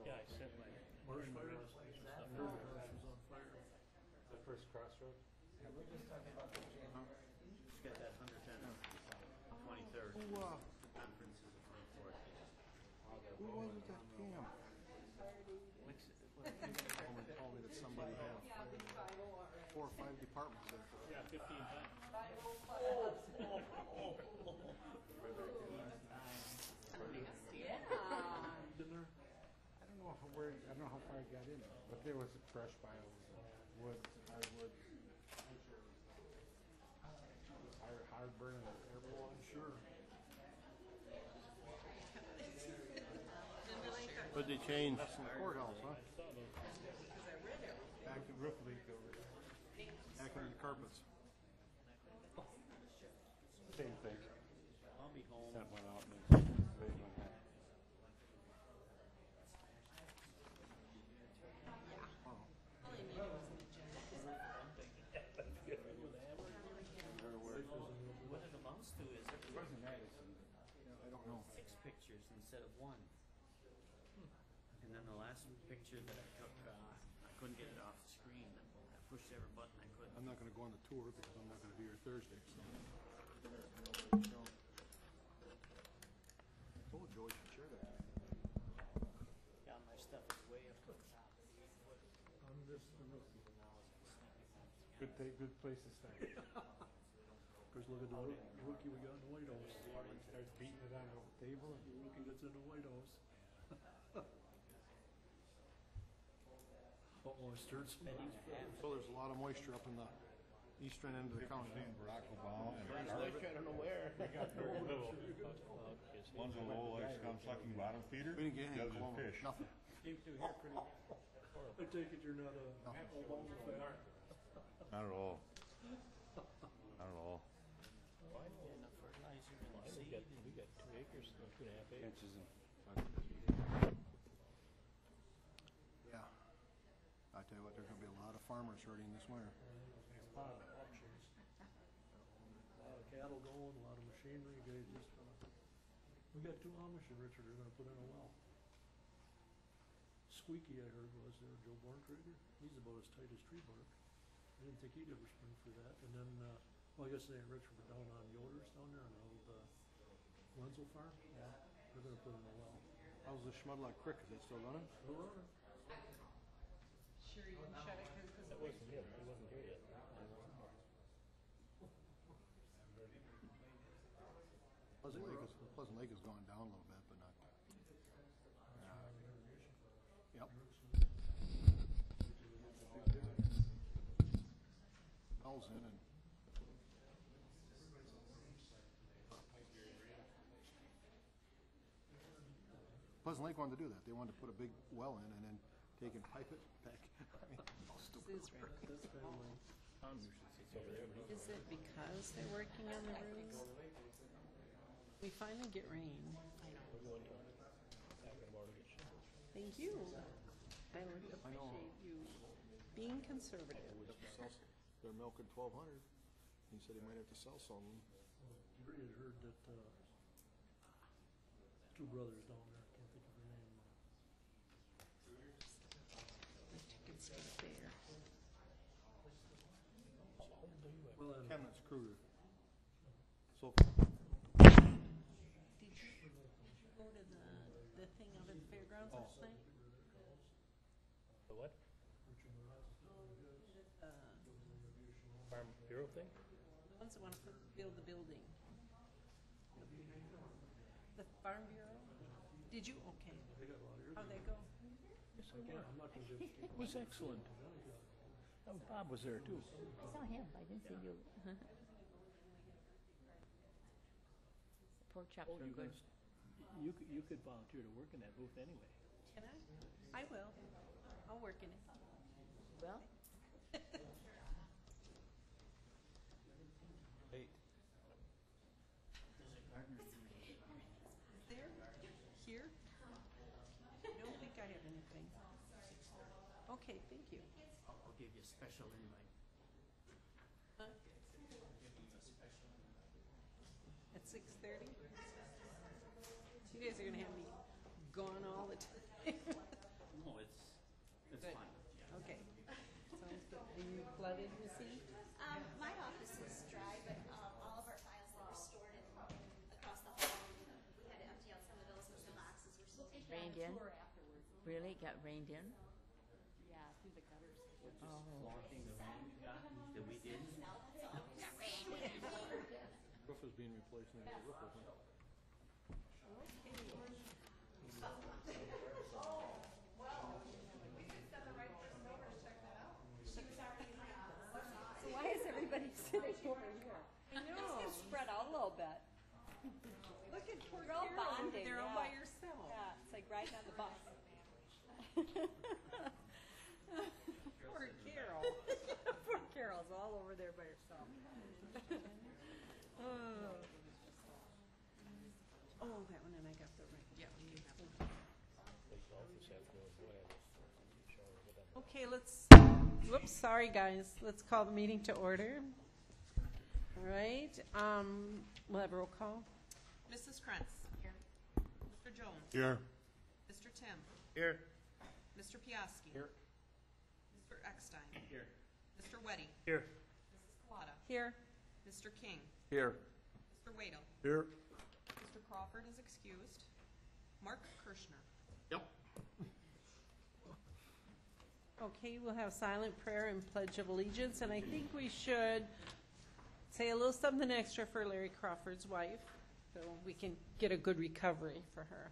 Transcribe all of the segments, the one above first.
Yeah, I sent my Marsh my fire? last piece of I stuff. heard the marsh was on fire. The first crossroad. She's got that 110 23rd. Conferences of her fourth. Who was it that came? Someone told me that somebody had 4 or 5 departments there. Yeah, 15 times. Been there? I don't know how far I got in, but there was brush piles, wood, hardwood, hard burning airport. I'm sure. But they changed. That's in the courthouse, huh? Active roof leak over there. Active carpets. Same thing. I'll be home. Sent one out and they went out. What it amounts to is Wasn't Madison? I don't know. 6 pictures instead of 1. And then the last picture that I took, I couldn't get it off the screen. I pushed every button I could. I'm not going to go on the tour because I'm not going to be here Thursday. So. Told Joey to share that. Yeah, my stuff is way up to the top. I'm just, Good place to start. because look at the rookie we got in the White House. Starts beating it on the table. The rookie gets in the White House. Uh-oh, I stirred some. So there's a lot of moisture up in the eastern end of the county. Barack Obama and I don't know where. one's a low like scum sucking bottom feeder, We didn't get the any other's a Coloma. fish. Nothing. Came through here pretty. I take it you're not a Obama fan. Not at all. Not at all. Enough fertilizer and seed. We got 2 acres, 2.5 acres. Inches and yeah. I tell you what, there's going to be a lot of farmers hurting this winter. A lot of options. A lot of cattle going, a lot of machinery. Guys just, we got 2 Amish in Richard. They're going to put in a well. Squeaky, I heard, was there, Joe Borntrager. He's about as tight as tree bark. I didn't think he'd ever spring for that. And then, well, I guess they in Richard were down on Yoder's down there on the old Wenzel farm. Yeah. They're going to put in a well. How's the Schmudlock Creek? Is it still running? They're running. Sure you didn't shut it because That wasn't him. He wasn't here yet. Pleasant Lake has gone down a little bit, but not. Yep. Wells in and. Pleasant Lake wanted to do that. They wanted to put a big well in and then take and pipe it back. I mean, how stupid. This is That's kind of like, Tom usually sits over there, but Is it because they're working on the roofs? We finally get rain. we're going to talking about it. Thank you. I would appreciate you being conservative. They're milking 1,200. He said he might have to sell some. Jerry had heard that 2 brothers down there, I can't think of their name. The chickens stay there. Well, and Chemnitz Cruder. So Did you go to the thing out at the fairgrounds last night? The what? Uh, Farm Bureau thing? the ones that want to build the building. The Farm Bureau? Did you? Okay. they got a lot of How'd that go? Yes, I Yeah, did. I'm not going to give It was excellent. Oh, Bob was there too. I saw him. I didn't see you. Pork chops Oh, were good. you could volunteer to work in that booth anyway. Can I? I will. I'll work in it. Well, Eight. There's a gardener There? Here? I don't think I have anything. Okay, thank you. I'll give you a special invite. Huh? At 6:30? You guys are gonna have me gone all the time. flooded, Missy? My office is dry, but all of our files that were stored across the hall, we had to empty out some of those because the boxes were so big. Rained in? Really? Got rained in? Yeah, through the gutters. Oh. Flaunting the rain we got, that we did. Roof is being replaced and the roof isn't. So why is everybody sitting over here? I know. Let's get spread out a little bit. Look at poor Carol over there all by yourself. Yeah, it's like riding on the bus. Poor Carol. Poor Carol's all over there by herself. Oh, that one, and I got the right. Yeah, you have one. Okay, whoops, sorry guys. Let's call the meeting to order. All right, we'll have a roll call. Mrs. Krentz. Here. Mr. Jones. Here. Mr. Tim. Here. Mr. Piaski. Here. Mr. Eckstein. Here. Mr. Weddy. Here. Mrs. Collada. Here. Mr. King. Here. Mr. Wadel. Here. Mr. Crawford is excused. Mark Kirschner. Yep. Okay, we'll have silent prayer and pledge of allegiance, and I think we should say a little something extra for Larry Crawford's wife, so we can get a good recovery for her.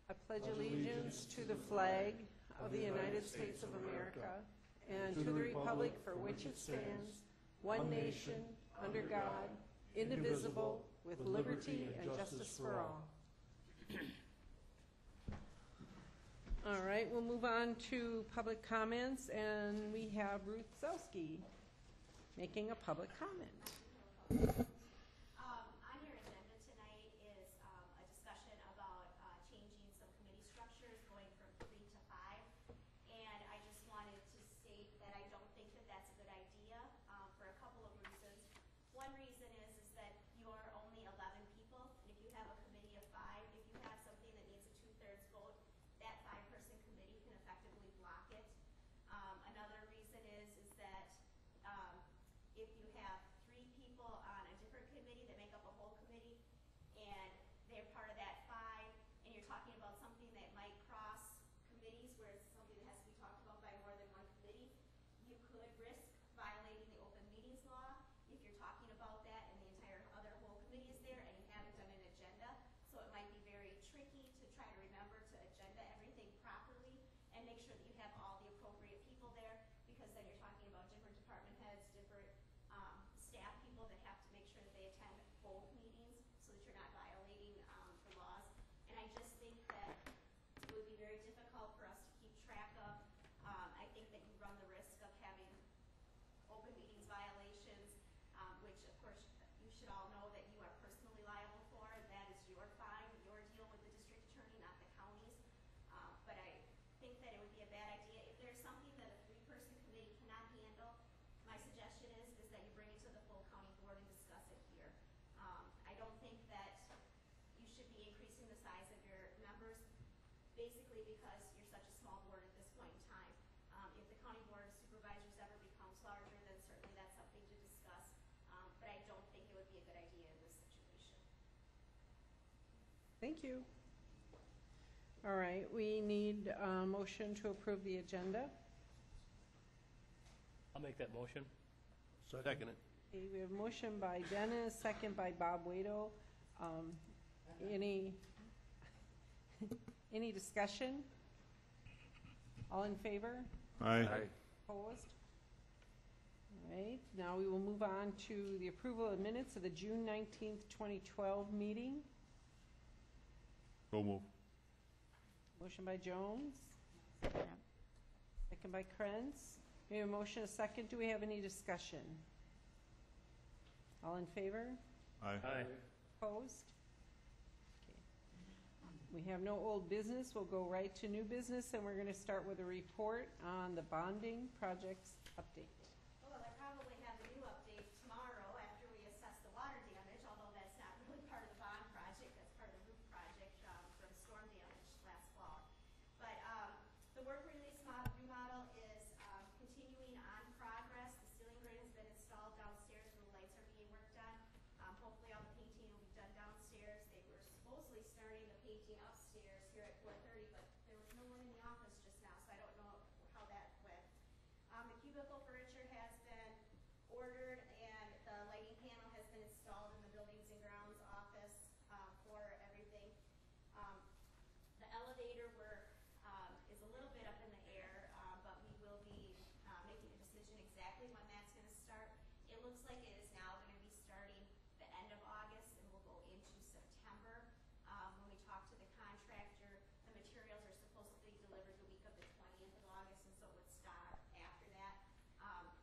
I pledge allegiance to the flag of the United States of America and to the republic for which it stands, one nation, under God, indivisible, with liberty and justice for all. All right, we'll move on to public comments, and we have Ruth Zelski making a public comment. On your agenda tonight is a discussion about changing some committee structures, going from 3 to 5. And I just wanted to state that I don't think that that's a good idea for a couple of reasons. One reason is that you are only 11 people, and if you have a committee of 5, if you have something that needs a 2/3 vote, that 5-person committee can effectively block it. Another reason is that if you have 3 people on a different committee that make up a whole committee, and they're part of that 5, and you're talking about something that might cross committees where it's something that has to be talked about by more than one committee, you could risk violating the open meetings law if you're talking about that and the entire other whole committee is there and you haven't done an agenda. So it might be very tricky to try to remember to agenda everything properly and make sure that you have all the appropriate people there, because then you're talking about different department heads, different staff people that have to make sure that they attend both meetings so that you're not violating the laws. And I just think that it would be very difficult for us to keep track of. I think that you run the risk of having open meetings violations, which of course you should all know that you are personally liable for. That is your fine, your deal with the district attorney, not the county's. But I think that it would be a bad idea. If there's something that a 3-person committee cannot handle, my suggestion is that you bring it to the full county board and discuss it here. I don't think that you should be increasing the size of your members, basically because you're such a small board at this point in time. If the county board of supervisors ever becomes larger, then certainly that's something to discuss. But I don't think it would be a good idea in this situation. Thank you. All right, we need a motion to approve the agenda. I'll make that motion. Second it. Okay, we have a motion by Dennis, second by Bob Wado. Any discussion? All in favor? Aye. Opposed? All right, now we will move on to the approval of minutes of the June 19th, 2012 meeting. So move. Motion by Jones, second by Krenz. We have a motion, a second. Do we have any discussion? All in favor? Aye. Aye. Opposed? Okay. We have no old business. We'll go right to new business, and we're going to start with a report on the bonding projects update. Well, I probably have a new update tomorrow after we assess the water damage, although that's not really part of the bond project, that's part of the roof project for the storm damage last fall. But the work release remodel is continuing on progress. The ceiling grid has been installed downstairs where the lights are being worked on. Hopefully all the painting will be done downstairs. They were supposedly starting the painting upstairs here at 4:30, but there was no one in the office just now, so I don't know how that went. The cubicle furniture has been ordered and the lighting panel has been installed in the Buildings and Grounds office for everything. The elevator work is a little bit up in the air, but we will be making a decision exactly when that's going to start. It looks like it is now going to be starting the end of August and will go into September. When we talk to the contractor, the materials are supposed to be delivered the week of the 20th of August, and so it would start after that.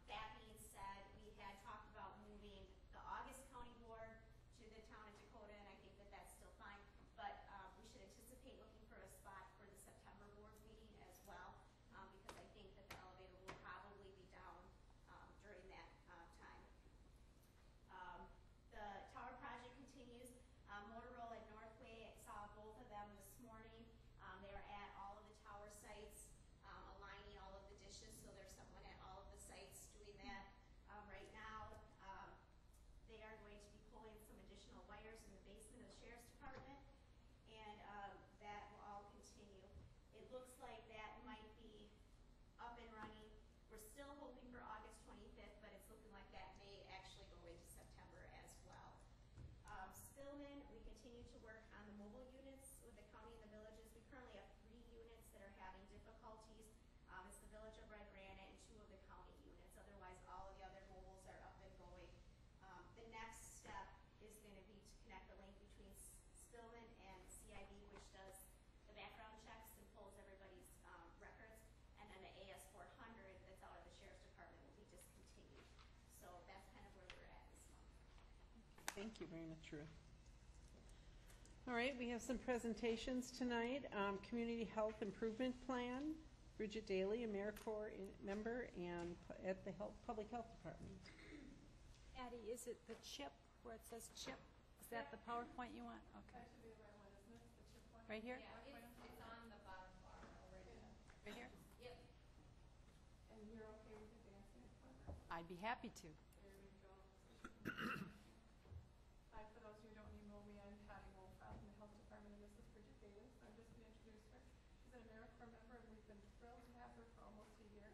That being said, we had talked about moving the August county board to the town of Dakota, and I think that that's still fine. But we should anticipate looking for a spot for the September board meeting as well, because I think that the elevator will probably be down during that time. The tower project continues. Motorola at Northway, I saw both of them this morning. They are at all of the tower sites, aligning all of the dishes, so there's someone at all of the sites doing that right now. They are going to be pulling some additional wires in the basement of the sheriff's department, and that will all continue. It looks like that might be up and running. We're still hoping for August 25th, but it's looking like that may actually go into September as well. Spillman, we continue to work on the mobile units with the county and the villages. We currently have 3 units that are having difficulties. It's the village of Red Granite and 2 of the county units. Otherwise, all of the other mobiles are up and going. The next step is going to be to connect the link between Spillman and CIB, which does the background checks and pulls everybody's records. And then the AS400 that's out of the sheriff's department will be discontinued. So that's kind of where we're at this month. Thank you very much, Ruth. All right, we have some presentations tonight. Community Health Improvement Plan. Bridget Daly, AmeriCorps member and at the Public Health Department. Addie, is it the chip where it says chip? Is that the PowerPoint you want? Okay. That should be the right one, isn't it? The chip one? Right here? Yeah, it's on the bottom bar already. Right here? Yep. And you're okay with advancing it further? I'd be happy to. There we go. Hi, for those who don't know me, I'm Patty Wolf out in the health department, and this is Bridget Daly. I'm just going to introduce her. She's an AmeriCorps member, and we've been thrilled to have her for almost a year.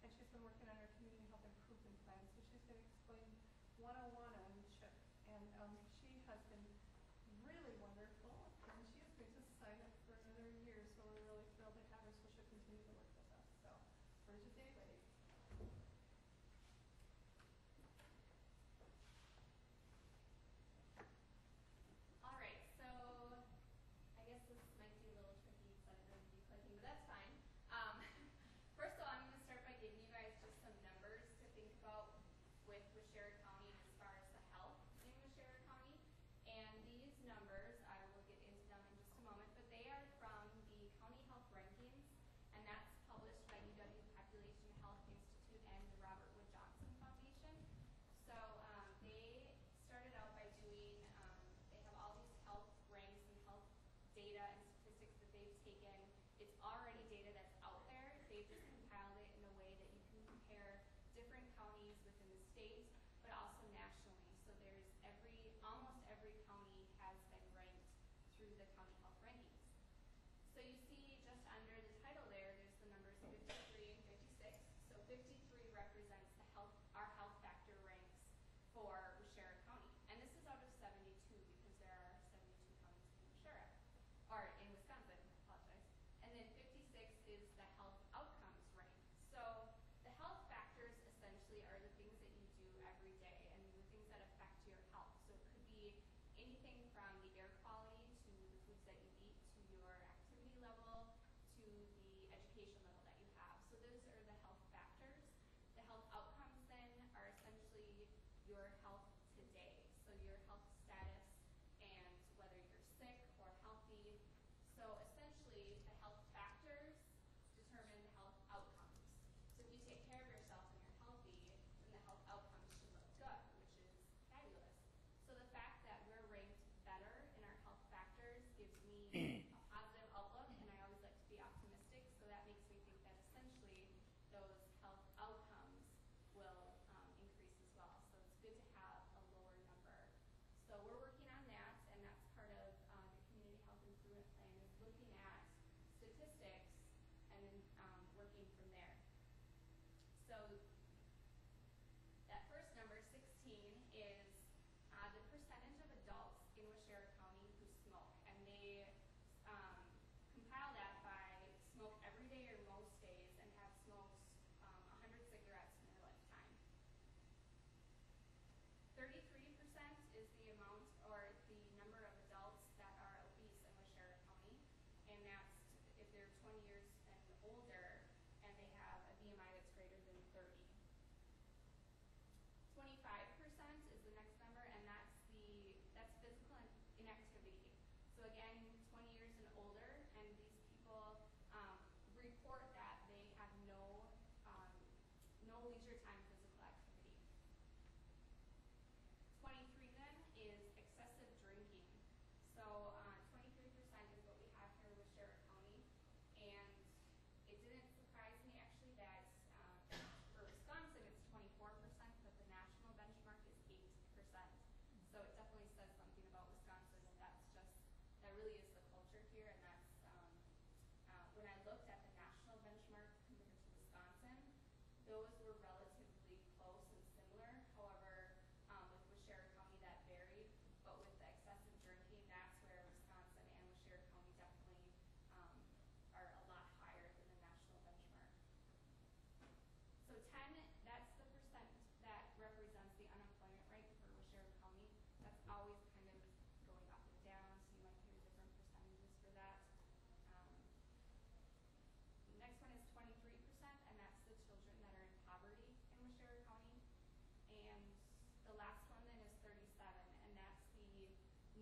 And she's been working on our community health improvement plan, so she's going to explain 101 on CHIP. And she has been really wonderful, and she is going to sign up for another year, so we're really thrilled to have her, so she'll continue to work with us. So, Bridget Daly. All right, so I guess this might be a little tricky because I'm going to be clicking, but that's fine. First of all, I'm going to start by giving you guys just some numbers to think about with Waushara County as far as the health in Waushara County. And these numbers, I will get into them in just a moment, but they are from the County Health Rankings, and that's published by UW Population Health Institute and the Robert Wood Johnson Foundation. So they started out by doing, they have all these health ranks and health data and statistics that they've taken. It's already data that's out there. They've just compiled it in a way that you can compare different counties within the state, but also nationally. So there's almost every county has been ranked through the county health rankings. So you see just under the title there, there's the numbers 53 and 56. So 53 represents the our health factor ranks for Waushara County. And this is out of 72 because there are 72 counties in Waushara, or in Wisconsin, I apologize. And then 56 is the health outcomes rank. So the health factors essentially are the things that you do every day and the things that affect your health. So it could be anything from the air quality to the foods that you eat to your activity level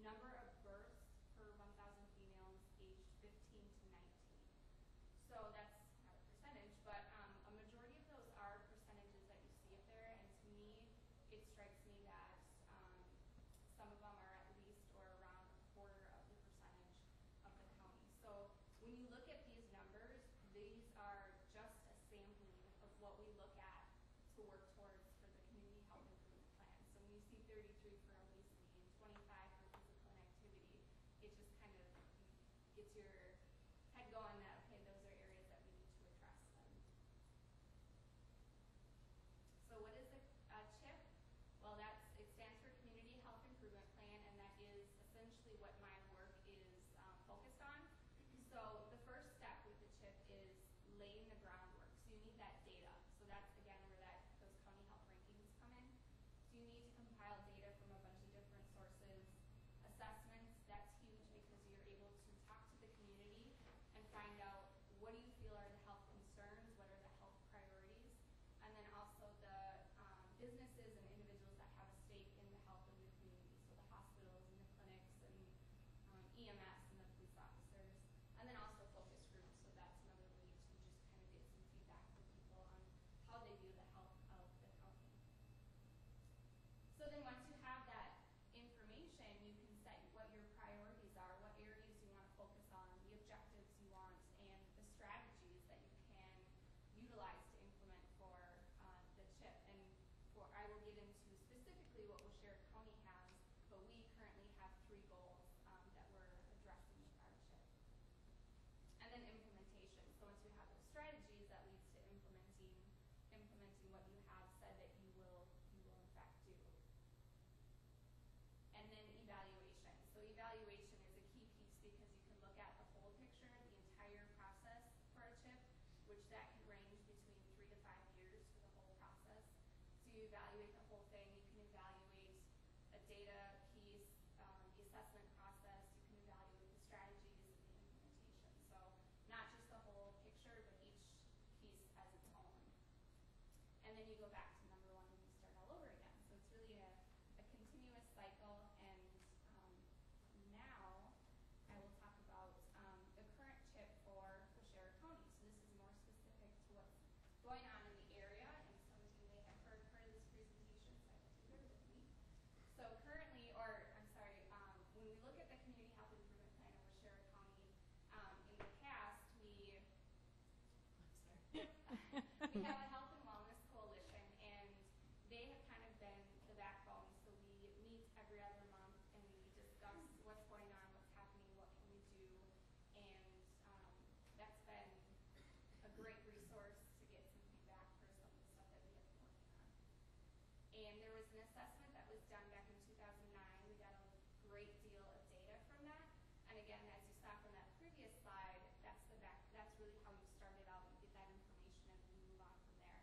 number of births per 1,000 females aged 15 to 19. So that's not a percentage, but a majority of those are percentages that you see up there, and to me, it strikes me that some of them are at least or around a quarter of the percentage of the county. So when you look at these numbers, these are just a sampling of what we look at to work towards for the community health improvement plan. So when you see 33 for obesity and 25 for physical inactivity, it just kind of gets your head going that, okay, those are areas that we need to address them. So what is a CHIP? Well, it stands for Community Health Improvement Plan, and that is essentially what my work is focused on. So the first step with the CHIP is laying the groundwork. So you need that data. So that's again where those county health rankings come in. So you need to compile data from a bunch of different sources. Assessments, that's huge because you're able to talk to the community and find out what do you feel are the health concerns, what are the health priorities, and then also the businesses and individuals that have a stake in the health of the community, so the hospitals and the clinics and EMS and the police officers, and then also focus groups, so that's another way to just kind of get some feedback from people on how they view the health of the county. So then once you have that information, you can set what your priorities are, what areas you want to focus on, the objectives you want, and the strategies that you can utilize to implement for the CHIP. And I will get into specifically what Waushara County has, but we currently have 3 goals that we're addressing with our CHIP. And then implementation. So once you have those strategies, that leads to implementing what you have said that you will in fact do. And then evaluation. So evaluation is a key piece because you can look at the whole picture, the entire process for a CHIP, which that can range between 3 to 5 years for the whole process. So you evaluate the whole thing. You can evaluate a data piece, the assessment process. You can evaluate the strategies and the implementation. So not just the whole picture, but each piece as its own. And then you go back to number 1 and you start all over again. So it's really a continuous cycle. And now I will talk about the current CHIP for Waushara County. So this is more specific to what's going on in the area, and some of you may have heard part of this presentation, so I hope you bear with me. So currently, when we look at the Community Health Improvement Plan of Waushara County, in the past, we have a health and wellness coalition, and they have kind of been the backbone. So we meet every other month, and we discuss what's going on, what's happening, what can we do, and that's been a great resource to get some feedback for some of the stuff that we have been working on. And there was an assessment that was done back in 2009. We got a great deal of data from that. And again, as you saw from that previous slide, that's really how you started out. You get that information and you move on from there.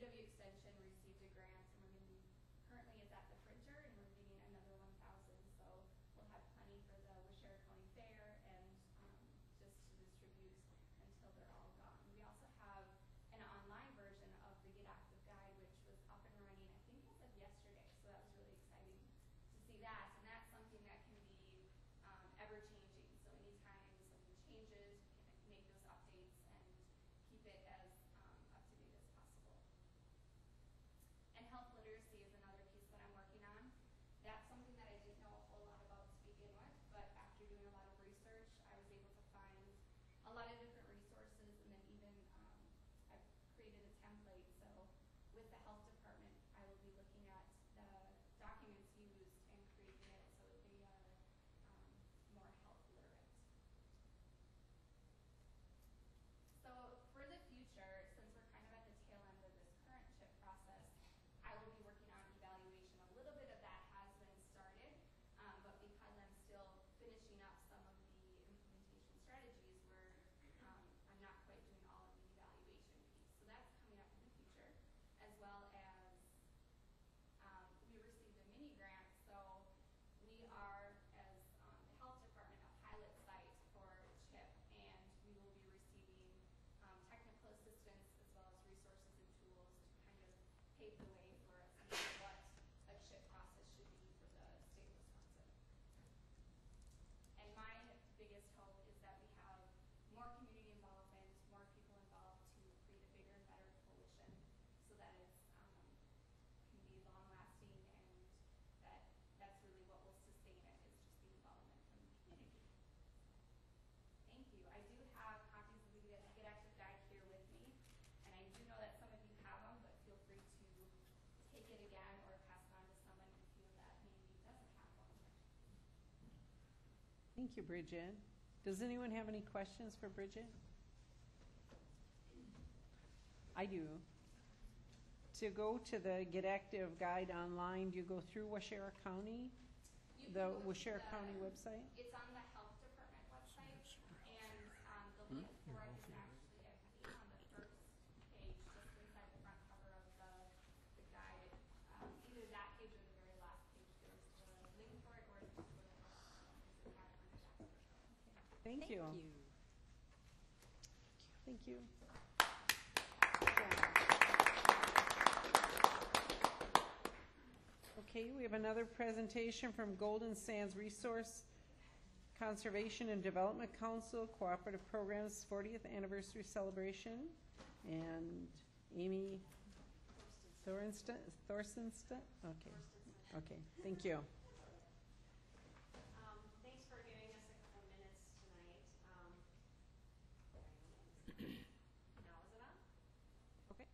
UW Extension received a grant, and we're gonna be, currently it's at the printer, and we're getting another 1,000, so we'll have plenty for the Washera County Fair and just to distribute until they're all gone. We also have an online version of the Get Active Guide, which was up and running, I think as of yesterday, so that was really exciting to see that, and that's something that can be ever-changing, so anytime something changes, we can make those updates and keep it as up-to-date as possible. And health literacy is another piece that I'm working on. That's something that I didn't know a whole lot about to begin with, but after doing a lot of research, I was able to find a lot of different resources, and then even I've created a template. So with the health department, I will be looking at the documents used and creating it so that they are more health literate. So for the future, since we're kind of at the tail end of this current CHIP process, I will be working on evaluation. A little bit of that has been started, but because I'm still finishing up some of the implementation strategies where I'm not quite doing all of the evaluation piece. So that's coming up in the future, as well as we received a mini grant. So we are, as the health department, a pilot site for CHIP, and we will be receiving technical assistance as well as resources and tools to kind of pave the way for us and what a CHIP process should be for the state of Wisconsin. And my biggest hope is that we have more community involvement, more people involved to create a bigger and better coalition so that it's can be long lasting, and that's really what will sustain it, is just the involvement from the community. Thank you. I do have copies of the Get Active Guide here with me, and I do know that some of you have them, but feel free to take it again or pass it on to someone who feel that maybe doesn't have one. Thank you, Bridget. Does anyone have any questions for Bridget? I do. To go to the Get Active Guide online, do you go through Washera County, the Washera County website? It's on the health department website, and the link for it is actually, I believe, on the first page, just inside the front cover of the guide. Either that page or the very last page, there's the link for it, or it's just go to health department. Thank you. Thank you. Okay, we have another presentation from Golden Sands Resource Conservation and Development Council Cooperative Programs 40th Anniversary Celebration. And Amy Thorstenstein? Okay. Okay, thank you. Thanks for giving us a couple minutes tonight. Now is it on? Okay.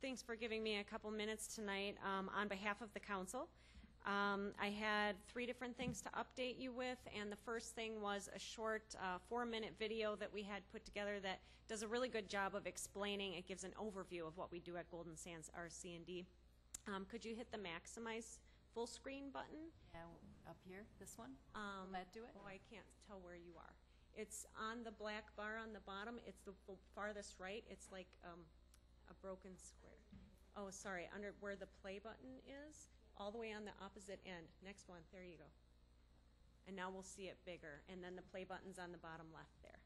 Thanks for giving me a couple minutes tonight on behalf of the council. I had 3 different things to update you with, and the first thing was a short 4-minute video that we had put together that does a really good job of explaining. It gives an overview of what we do at Golden Sands RC&D. Could you hit the maximize full screen button? Yeah, up here, this one? Will that do it? Oh, I can't tell where you are. It's on the black bar on the bottom. It's the farthest right. It's like a broken square. Oh, sorry, under where the play button is, all the way on the opposite end. Next one, there you go. And now we'll see it bigger. And then the play button's on the bottom left there.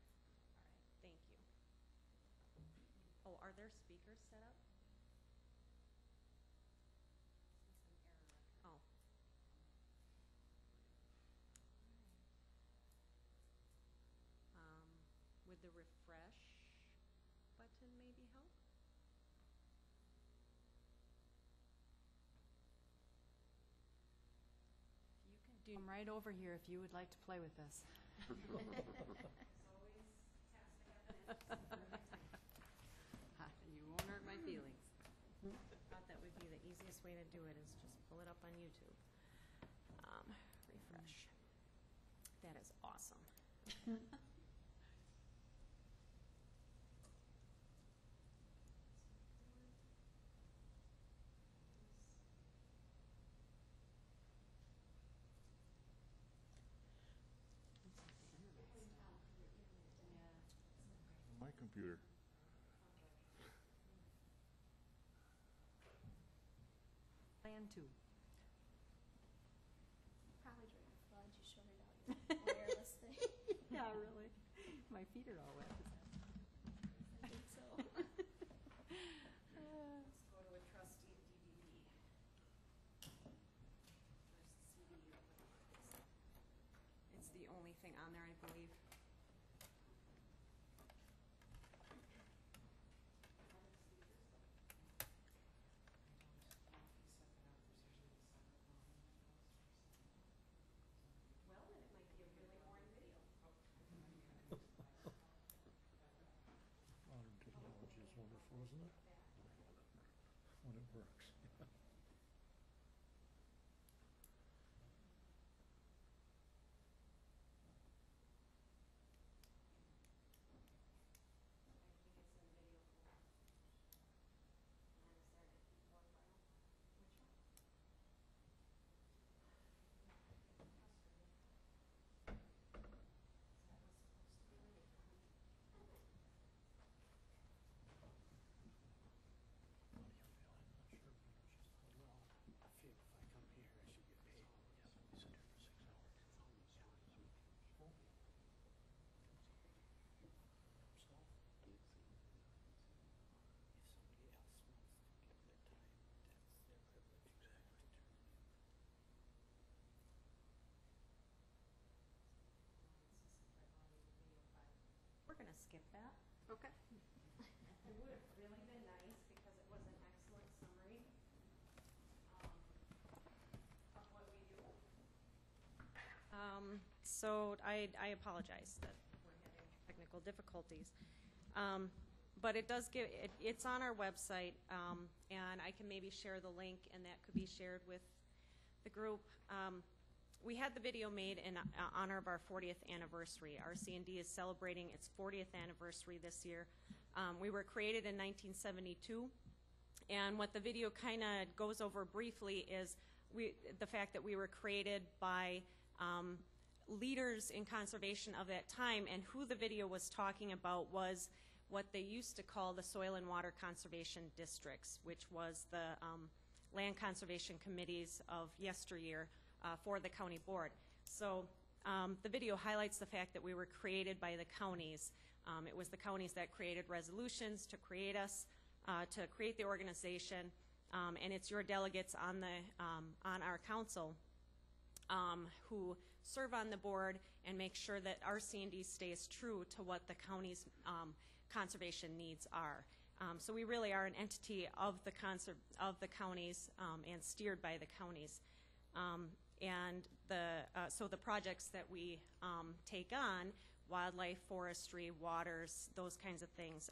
All right, thank you. Oh, are there speakers set up? Oh. Would the refresh button maybe help? Come right over here if you would like to play with this. You won't hurt my feelings. Thought that would be the easiest way to do it, is just pull it up on YouTube. Refresh. That is awesome. My computer. to? Probably during the flood, you shorted out your wireless thing. Yeah, really. My feet are all wet. I think so. Let's go to a trustee DVD. First CD or whatever it is. It's the only thing on there, I believe. Well, then it might be a really boring video. Modern technology is wonderful, isn't it? When it works. We're gonna skip that. Okay. It would have really been nice because it was an excellent summary of what we do. So I apologize that we're having technical difficulties. But it does give, it's on our website, and I can maybe share the link and that could be shared with the group. We had the video made in honor of our 40th anniversary. RC&D is celebrating its 40th anniversary this year. We were created in 1972, and what the video kind of goes over briefly is the fact that we were created by leaders in conservation of that time, and who the video was talking about was what they used to call the Soil and Water Conservation Districts, which was the land conservation committees of yesteryear for the county board. So the video highlights the fact that we were created by the counties. It was the counties that created resolutions to create us, to create the organization, and it's your delegates on our council who serve on the board and make sure that RC&D stays true to what the county's conservation needs are. So we really are an entity of the counties and steered by the counties. So the projects that we take on, wildlife, forestry, waters, those kinds of things,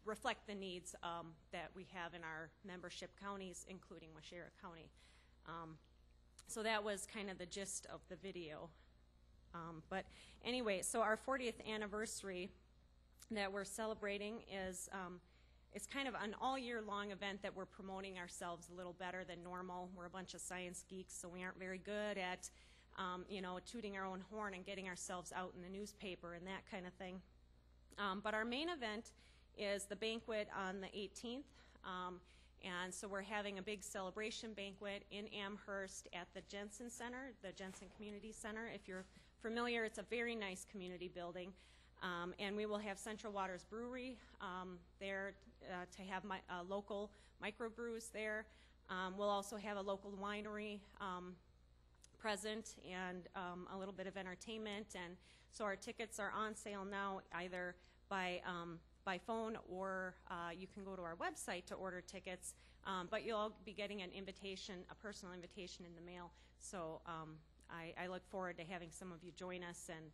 reflect the needs that we have in our membership counties, including Waushara County. So that was kind of the gist of the video. But anyway, so our 40th anniversary that we're celebrating is it's kind of an all-year-long event that we're promoting ourselves a little better than normal. We're a bunch of science geeks, so we aren't very good at, tooting our own horn and getting ourselves out in the newspaper and that kind of thing. But our main event is the banquet on the 18th. And so we're having a big celebration banquet in Amherst at the Jensen Center, the Jensen Community Center. If you're familiar, it's a very nice community building. And we will have Central Waters Brewery there to have local microbrews there. We'll also have a local winery present and a little bit of entertainment. And so our tickets are on sale now, either by phone or you can go to our website to order tickets. But you'll all be getting an invitation, a personal invitation in the mail. So I look forward to having some of you join us and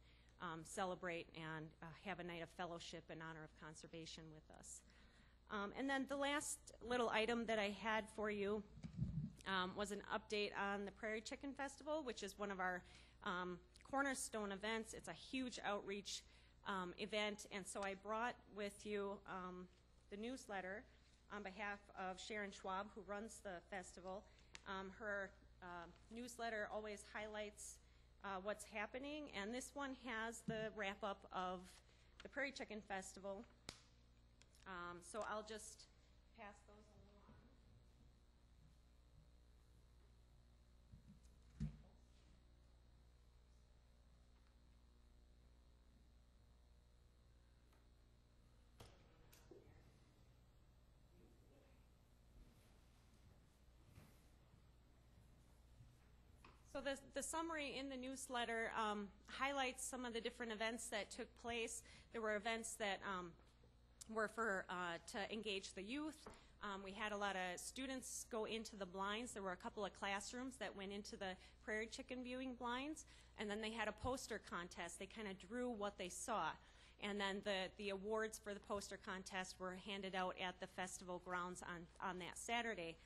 celebrate and have a night of fellowship in honor of conservation with us. And then the last little item that I had for you was an update on the Prairie Chicken Festival, which is one of our cornerstone events. It's a huge outreach event, and so I brought with you the newsletter on behalf of Sharon Schwab, who runs the festival. Her newsletter always highlights what's happening, and this one has the wrap-up of the Prairie Chicken Festival. So I'll just pass those along. So the summary in the newsletter highlights some of the different events that took place. There were events that were to engage the youth. We had a lot of students go into the blinds. There were a couple of classrooms that went into the prairie chicken viewing blinds, and then they had a poster contest. They kind of drew what they saw, and then the awards for the poster contest were handed out at the festival grounds on that Saturday.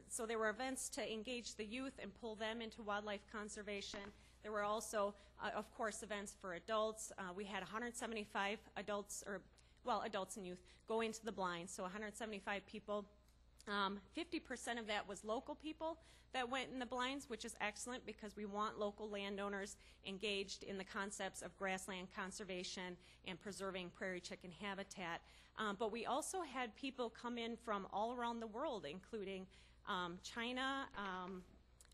So there were events to engage the youth and pull them into wildlife conservation. There were also, of course, events for adults. We had 175 adults and youth go into the blinds, so 175 people. 50% of that was local people that went in the blinds, which is excellent because we want local landowners engaged in the concepts of grassland conservation and preserving prairie chicken habitat. But we also had people come in from all around the world, including China.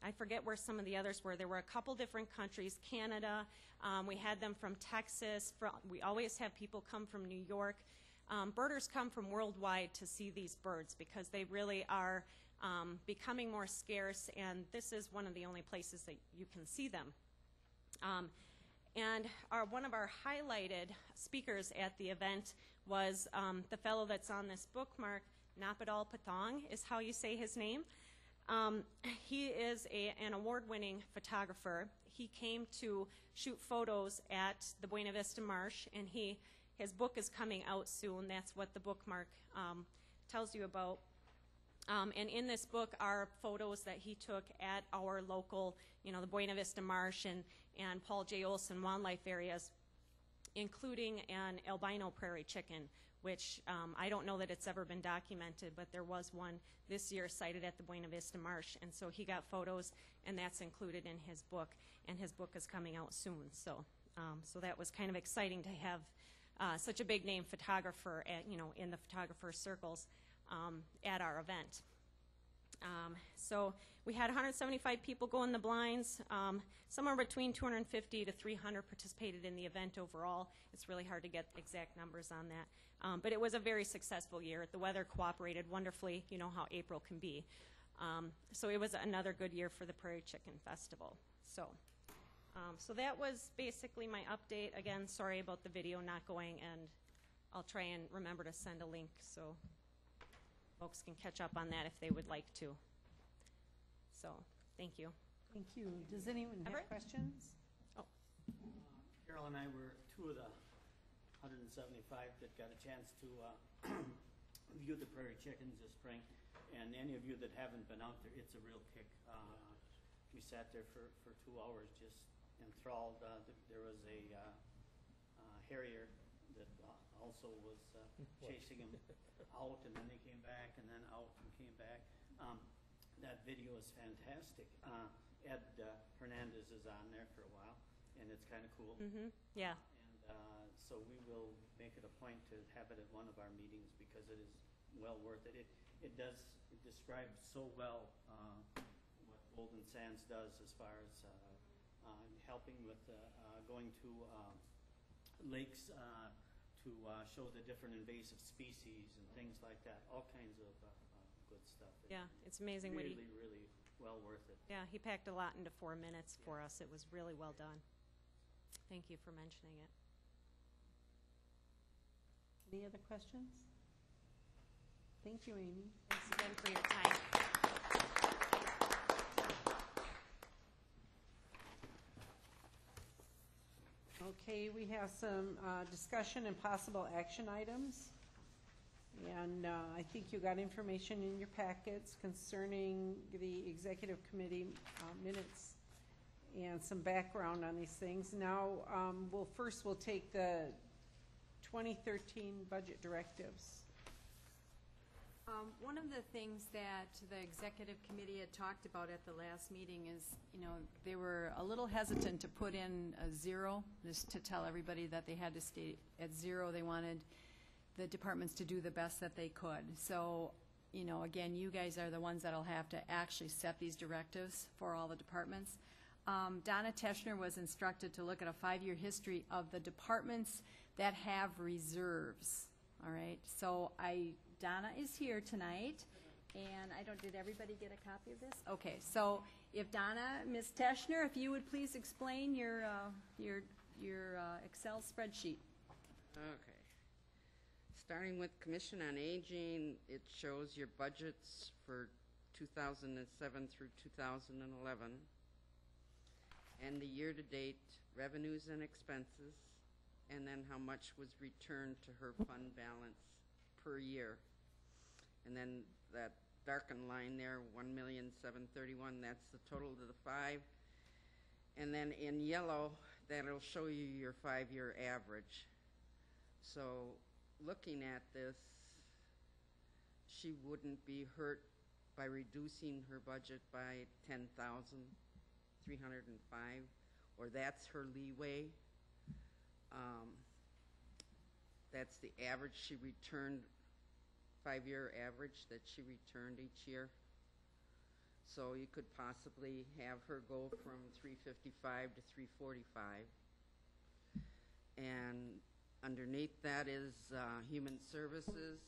I forget where some of the others were. There were a couple different countries, Canada. We had them from Texas. We always have people come from New York. Birders come from worldwide to see these birds because they really are becoming more scarce, and this is one of the only places that you can see them. And one of our highlighted speakers at the event was the fellow that's on this bookmark, Napadal Patong is how you say his name. He is an award-winning photographer. He came to shoot photos at the Buena Vista Marsh, and his book is coming out soon. That's what the bookmark tells you about. And in this book are photos that he took at our local, the Buena Vista Marsh and Paul J. Olson wildlife areas, including an albino prairie chicken, which I don't know that it's ever been documented, but there was one this year sighted at the Buena Vista Marsh. And so he got photos, and that's included in his book, and his book is coming out soon. So that was kind of exciting to have such a big name photographer in the photographer circles at our event. So we had 175 people go in the blinds. Somewhere between 250 to 300 participated in the event overall. It's really hard to get exact numbers on that. But it was a very successful year. The weather cooperated wonderfully. You know how April can be. So it was another good year for the Prairie Chicken Festival. So that was basically my update. Again, sorry about the video not going, and I'll try and remember to send a link so folks can catch up on that if they would like to. So, thank you. Thank you. Does anyone have questions? Oh. Carol and I were two of the 175 that got a chance to view the prairie chickens this spring. And any of you that haven't been out there, it's a real kick. We sat there for 2 hours just enthralled. There was a harrier that also was chasing him out, and then they came back, and then out and came back. That video is fantastic. Ed Hernandez is on there for a while, and it's kind of cool. Mm-hmm. Yeah. And so we will make it a point to have it at one of our meetings because it is well worth it. It describes so well what Golden Sands does as far as helping with going to lakes to show the different invasive species and things like that. All kinds of good stuff. Yeah, it's amazing what really well worth it. Yeah, he packed a lot into 4 minutes for us. It was really well done. Thank you for mentioning it. Any other questions? Thank you, Amy. Thanks again for your time. Okay, we have some discussion and possible action items. And I think you got information in your packets concerning the executive committee minutes and some background on these things. Now, we'll take the 2013 budget directives. One of the things that the executive committee had talked about at the last meeting is, they were a little hesitant to put in a 0, just to tell everybody that they had to stay at 0. They wanted the departments to do the best that they could. So, again, you guys are the ones that'll have to actually set these directives for all the departments. Donna Teschner was instructed to look at a 5-year history of the departments that have reserves. All right, so Donna is here tonight, and did everybody get a copy of this? Okay, so if Donna, Ms. Teschner, if you would please explain your Excel spreadsheet. Okay. Starting with Commission on Aging, it shows your budgets for 2007 through 2011, and the year-to-date revenues and expenses, and then how much was returned to her fund balance per year. And then that darkened line there, 1,731,000, that's the total to the 5. And then in yellow, that'll show you your 5-year average. So looking at this, she wouldn't be hurt by reducing her budget by 10,305, or that's her leeway. That's the average she returned, 5-year average that she returned each year. So you could possibly have her go from 355 to 345. And underneath that is Human Services.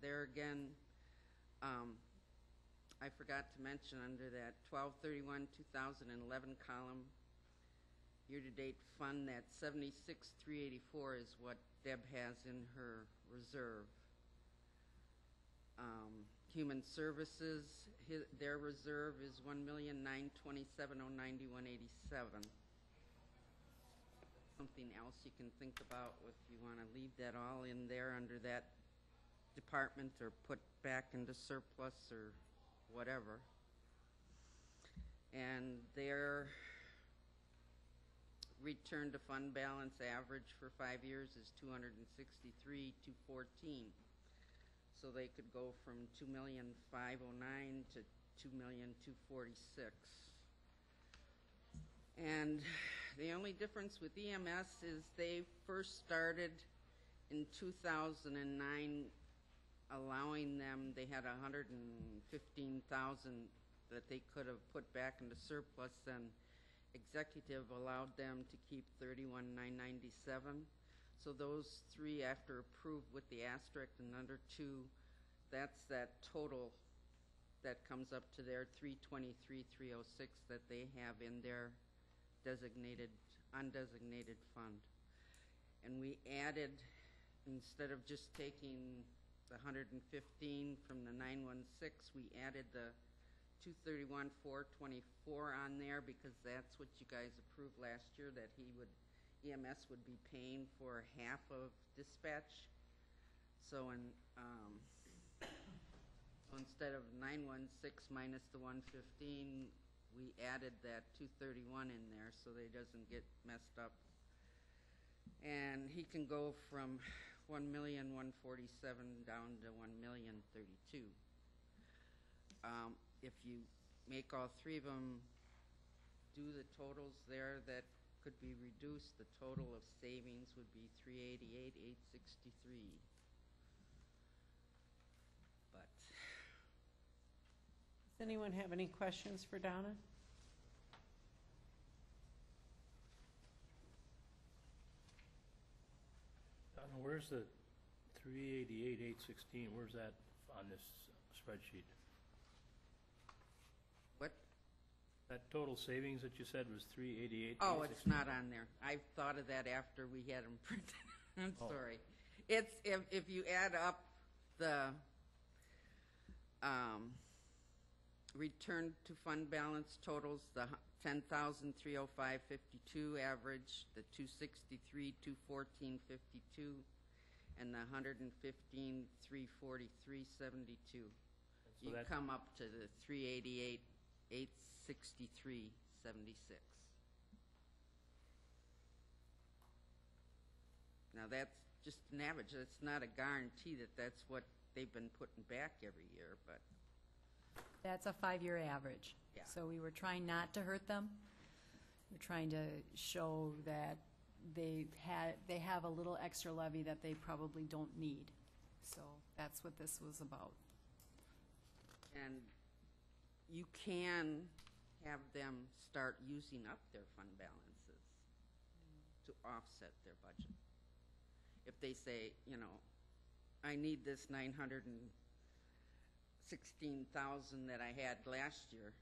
There again, I forgot to mention under that 12/31/2011 column, year-to-date fund, that 76,384 is what Deb has in her reserve. Human Services, their reserve is 1,927,091.87. Something else you can think about if you want to leave that all in there under that department or put back into surplus or whatever. And their return to fund balance average for 5 years is 263,214. So they could go from 2,509,000 to 2,246,000. And the only difference with EMS is they first started in 2009, allowing them, they had 115,000 that they could have put back into surplus, and executive allowed them to keep 31,997. So those 3, after approved with the asterisk and under 2, that's that total that comes up to their 323,306 that they have in their undesignated fund. And we added, instead of just taking the 115 from the 916, we added the 231,424 on there because that's what you guys approved last year, that EMS would be paying for half of dispatch. So instead of 916 minus the 115, we added that 231 in there so that it doesn't get messed up. And he can go from 1,147,000 down to 1,032,000. If you make all 3 of them do the totals there that could be reduced, the total of savings would be 388,863. But Does anyone have any questions for Donna? Donna, where's the 388,816? Where's that on this spreadsheet? what? That total savings that you said was 388,816? Oh, it's not on there. I thought of that after we had them printed. I'm sorry. It's if you add up the return to fund balance totals, the 10,305.52 average, the 263,214.52, and the 115,343.72. So You come up to the 388,863.76. Now that's just an average. That's not a guarantee that that's what they've been putting back every year, but That's a 5-year average. Yeah. So we were trying not to hurt them. We're trying to show that they have a little extra levy that they probably don't need. So that's what this was about. and you can have them start using up their fund balances to offset their budget. If they say, I need this 916,000 that I had last year,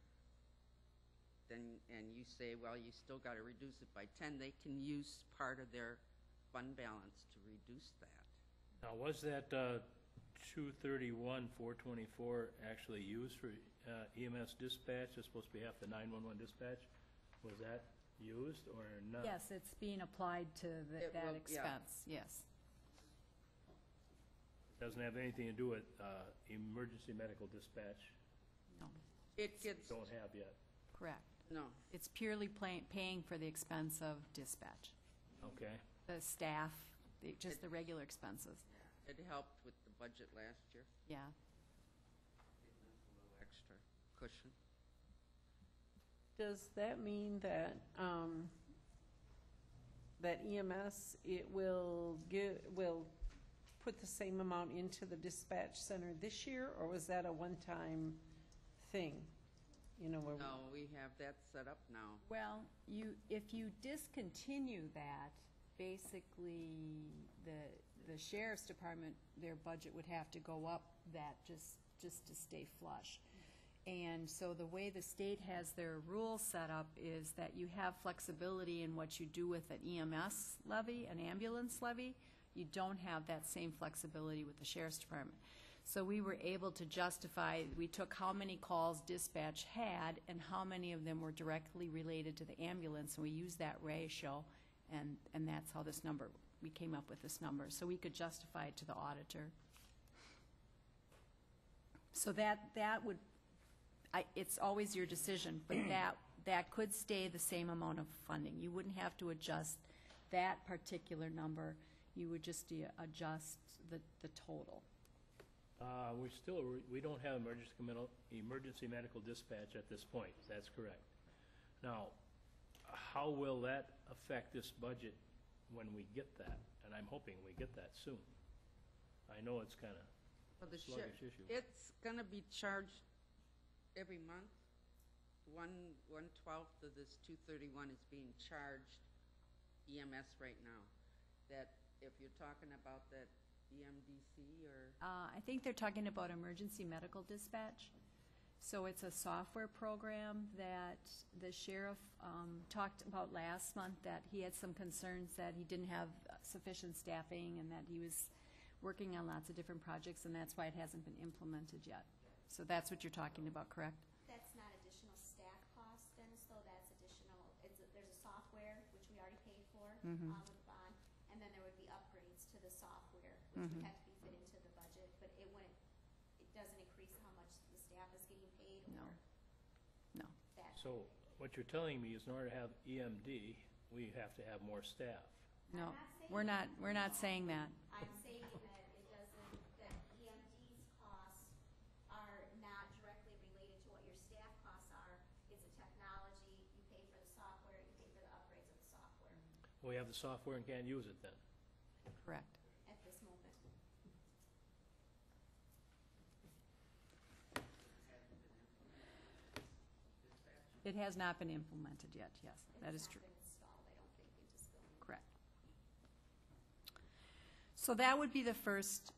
and you say, well, you still gotta reduce it by 10, they can use part of their fund balance to reduce that. Now, was that 231, 424 actually used for EMS dispatch? It's supposed to be half the 911 dispatch. Was that used or not? Yes, it's being applied to It that will- yeah. expense, yes. Doesn't have anything to do with emergency medical dispatch? No, It gets, Don't have yet. correct. no, It's purely paying for the expense of dispatch, Okay. the staff, just the regular expenses. it helped with the budget last year, Yeah. giving us a little extra cushion. Does that mean that, that EMS, it will put the same amount into the dispatch center this year, or was that a one-time thing? You know, where No, we have that set up now. Well, if you discontinue that, basically, the sheriff's department, their budget would have to go up that just to stay flush. And so the way the state has their rules set up is that you have flexibility in what you do with an EMS levy, an ambulance levy. You don't have that same flexibility with the sheriff's department. So we were able to justify, we took how many calls dispatch had and how many of them were directly related to the ambulance, and we used that ratio, and that's how we came up with this number. So we could justify it to the auditor. So that would, it's always your decision, but that could stay the same amount of funding. You wouldn't have to adjust that particular number. You would just adjust the total. We don't have emergency medical dispatch at this point. That's correct. Now, how will that affect this budget when we get that? And I'm hoping we get that soon. I know it's kind of Well, the sluggish issue. It's gonna be charged every month. 1/12 of this 231 is being charged EMS right now. That, if you're talking about that EMDC or, I think they're talking about emergency medical dispatch. So it's a software program that the sheriff talked about last month, that he had some concerns that he didn't have sufficient staffing and that he was working on lots of different projects, and that's why it hasn't been implemented yet. So that's what you're talking about, correct? That's not additional staff cost then, so that's additional, there's a software, which we already paid for, with the bond, and then there would be upgrades to the software, which would have to be fit into the budget, but it doesn't increase how much the staff is getting paid No. or No. that. So what you're telling me is in order to have EMD, we have to have more staff. No, we're not saying that. I'm saying that it doesn't, that EMT's costs are not directly related to what your staff costs are. It's a technology, you pay for the software, you pay for the upgrades of the software We have the software and can't use it then. Correct. at this moment. It has not been implemented yet, yes, that is true. It's not been installed, I don't think, into this building. Correct. So that would be the first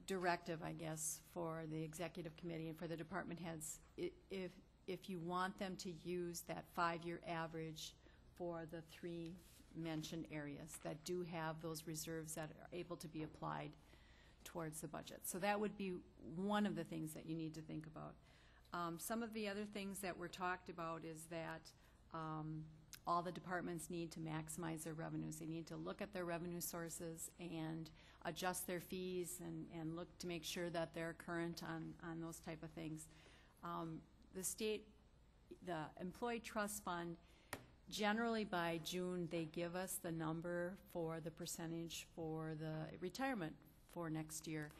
directive, I guess, for the executive committee and for the department heads. If you want them to use that 5-year average for the 3 mentioned areas that do have those reserves that are able to be applied towards the budget. So that would be one of the things that you need to think about. Some of the other things that were talked about is that all the departments need to maximize their revenues. They need to look at their revenue sources and adjust their fees and look to make sure that they're current on those type of things. The Employee Trust Fund, generally by June, they give us the number for the percentage for the retirement for next year.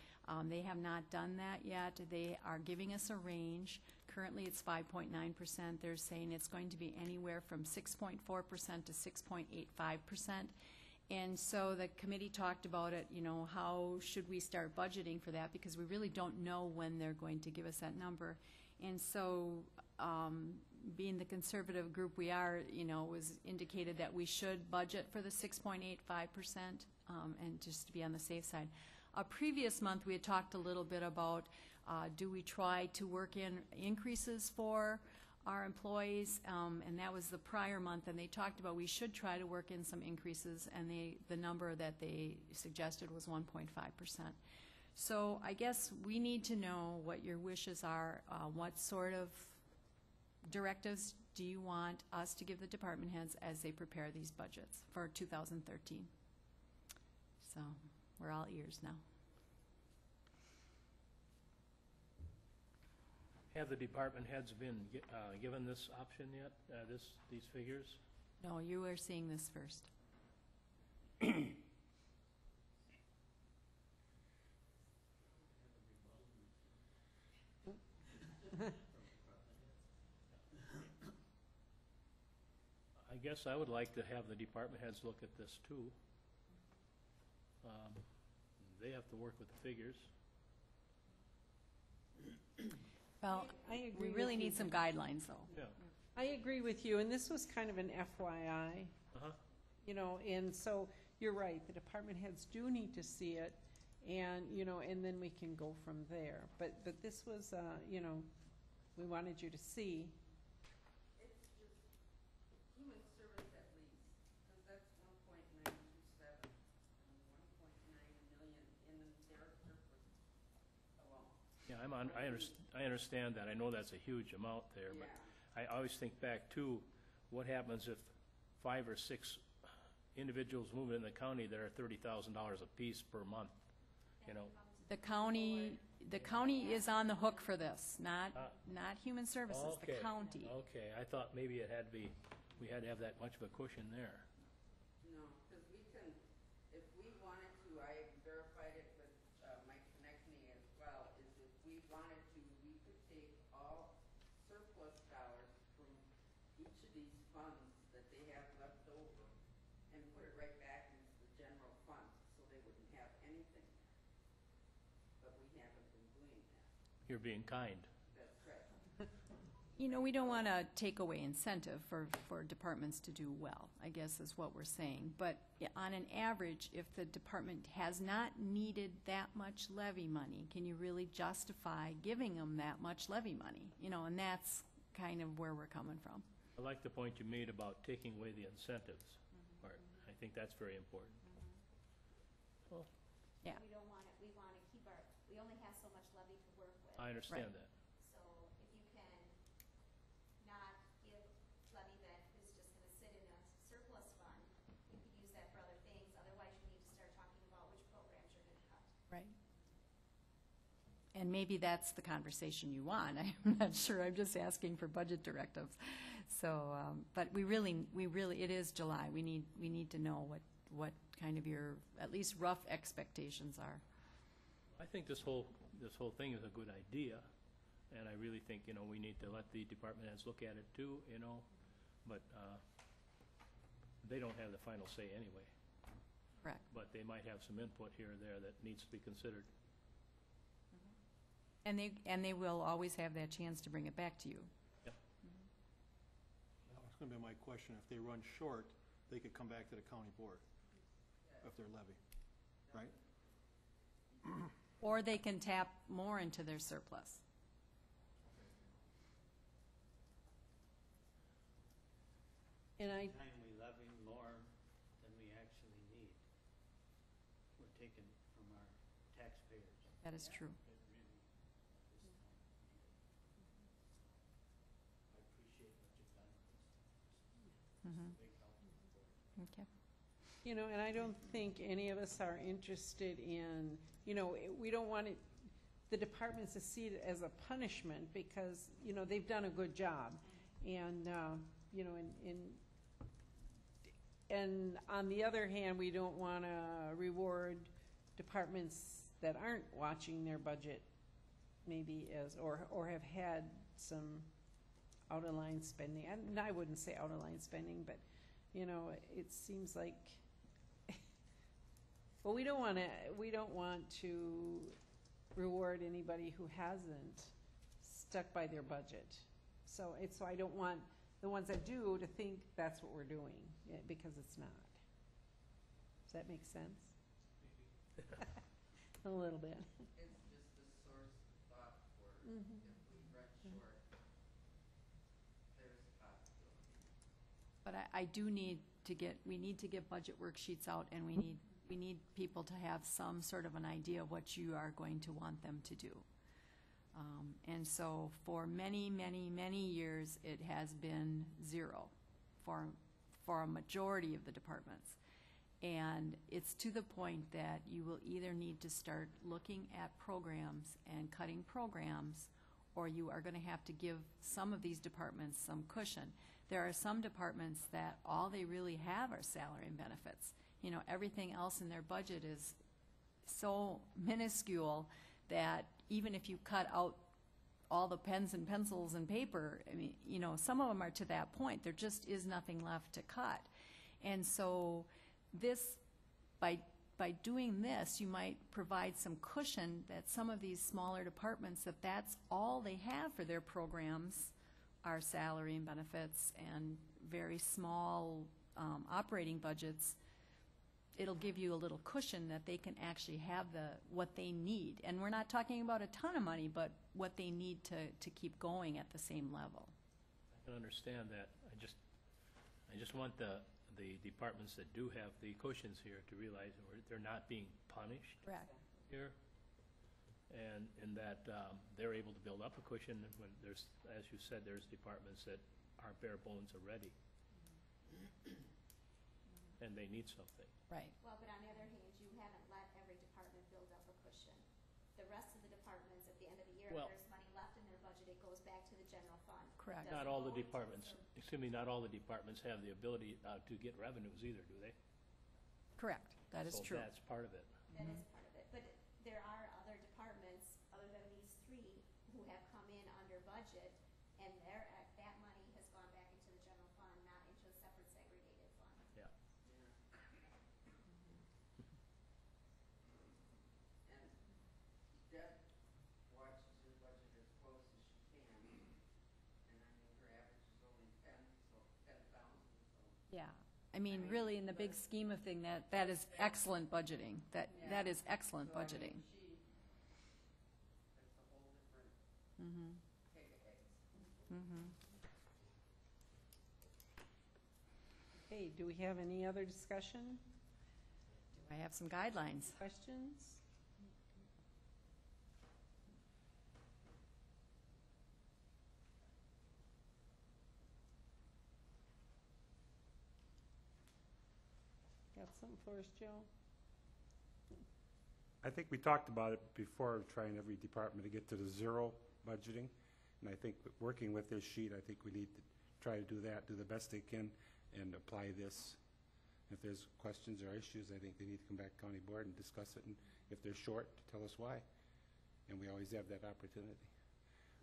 They have not done that yet. They are giving us a range. Currently, it's 5.9%. They're saying it's going to be anywhere from 6.4% to 6.85%. And so the committee talked about it, how should we start budgeting for that, because we really don't know when they're going to give us that number. And so being the conservative group we are, it was indicated that we should budget for the 6.85% and just to be on the safe side. A previous month, we had talked a little bit about do we try to work in increases for our employees, and that was the prior month, and they talked about we should try to work in some increases, and the number that they suggested was 1.5%. So I guess we need to know what your wishes are. What sort of directives do you want us to give the department heads as they prepare these budgets for 2013? So we're all ears now. Have the department heads been given this option yet, these figures? No, you are seeing this first. I guess I would like to have the department heads look at this too. They have to work with the figures. Well, I agree we with really you. need some guidelines, though. Yeah. I agree with you, and this was kind of an FYI. Uh-huh. You know, and so, you're right, the department heads do need to see it, and, you know, and then we can go from there. But this was, you know, we wanted you to see. It's just human service at least, because that's 1.927, and 1.9 million in their surplus alone. Yeah, I understand that. I know that's a huge amount there, but I always think back to what happens if 5 or 6 individuals move in the county that are $30,000 apiece per month, you know? The county is on the hook for this, not human services, the Okay, county. Okay, I thought maybe it had to be, we had to have that much of a cushion there. No, because we can, if we wanted to, I verified it with Mike Konechny as well, is if we wanted to, we could take all surplus dollars from each of these funds that they have left over and put it right back into the general fund, so they wouldn't have anything. But we haven't been doing that. You're being kind. That's correct. You know, we don't want to take away incentive for departments to do well, I guess is what we're saying. But on an average, if the department has not needed that much levy money, can you really justify giving them that much levy money? You know, and that's kind of where we're coming from. I like the point you made about taking away the incentives part. I think that's very important. Well, Yeah. We don't want it, we want to keep we only have so much levy to work with. I understand Right. that. So if you can not give levy that is just going to sit in a surplus fund, you could use that for other things. Otherwise, you need to start talking about which programs you're going to cut. Right. And maybe that's the conversation you want. I'm not sure. I'm just asking for budget directives. So, but we really, it is July. We need to know what kind of your, at least rough expectations are. I think this whole thing is a good idea, and I really think, you know, we need to let the department heads look at it too, you know, but they don't have the final say anyway. Correct. But they might have some input here or there that needs to be considered. And they will always have that chance to bring it back to you. Yep. That's gonna be my question. If they run short, they could come back to the county board if they're levy, right? Or they can tap more into their surplus. And Time we levy more than we actually need. We're taking from our taxpayers. That is true. It really, this time, I appreciate what you've done with this. Mhm. Big help to the board. Okay. you know, and I don't think any of us are interested in, you know, we don't want it, the departments to see it as a punishment because, you know, they've done a good job. And, you know, and on the other hand, we don't want to reward departments that aren't watching their budget maybe as, or have had some out-of-line spending. And I wouldn't say out-of-line spending, but, you know, it seems like, well, we don't want to reward anybody who hasn't stuck by their budget. So I don't want the ones that do to think that's what we're doing, because it's not. Does that make sense? A little bit. It's just a source of thought for Mhm. if we run short. But I do need to we need to get budget worksheets out, and we need people to have some sort of an idea of what you are going to want them to do. And so for many, many, many years, it has been 0 for a majority of the departments. And it's to the point that you will either need to start looking at programs and cutting programs, or you are going to have to give some of these departments some cushion. There are some departments that all they really have are salary and benefits. You know, everything else in their budget is so minuscule that even if you cut out all the pens and pencils and paper, I mean, you know, some of them are to that point. There just is nothing left to cut. And so this, by doing this, you might provide some cushion that some of these smaller departments, that that's all they have for their programs are salary and benefits and very small operating budgets. It'll give you a little cushion that they can actually have what they need. And we're not talking about a ton of money, but what they need to keep going at the same level. I can understand that. I just want the departments that do have the cushions here to realize that they're not being punished Correct. here. And that they're able to build up a cushion when there's, as you said, there's departments that are bare bones already. And they need something. Right. Well, but on the other hand, you haven't let every department build up a cushion. The rest of the departments, at the end of the year, Well- if there's money left in their budget, it goes back to the general fund. It Correct. Not doesn't all the go into departments, some- excuse me, not all the departments have the ability to get revenues either, do they? Correct. That is So true. that's part of it. That is part of it. But there are other departments, other than these 3, who have come in under budget, and that money has gone back into the general fund, not into a separate segregated fund. Yeah. And Deb watches her budget as close as she can, and I think her average is only 10,000, so. Yeah. I mean, really, in the big scheme of thing, that is excellent budgeting. That is excellent So, I mean, budgeting. that's a whole different Mm-hmm. keg of eggs. Mm-hmm. Okay, do we have any other discussion, Do I have some guidelines? questions? Got something for us, Joe? I think we talked about it before, trying every department to get to the 0 budgeting. And I think working with this sheet, I think we need to try to do that, do the best they can, and apply this. If there's questions or issues, I think they need to come back to county board and discuss it. And if they're short, tell us why. And we always have that opportunity.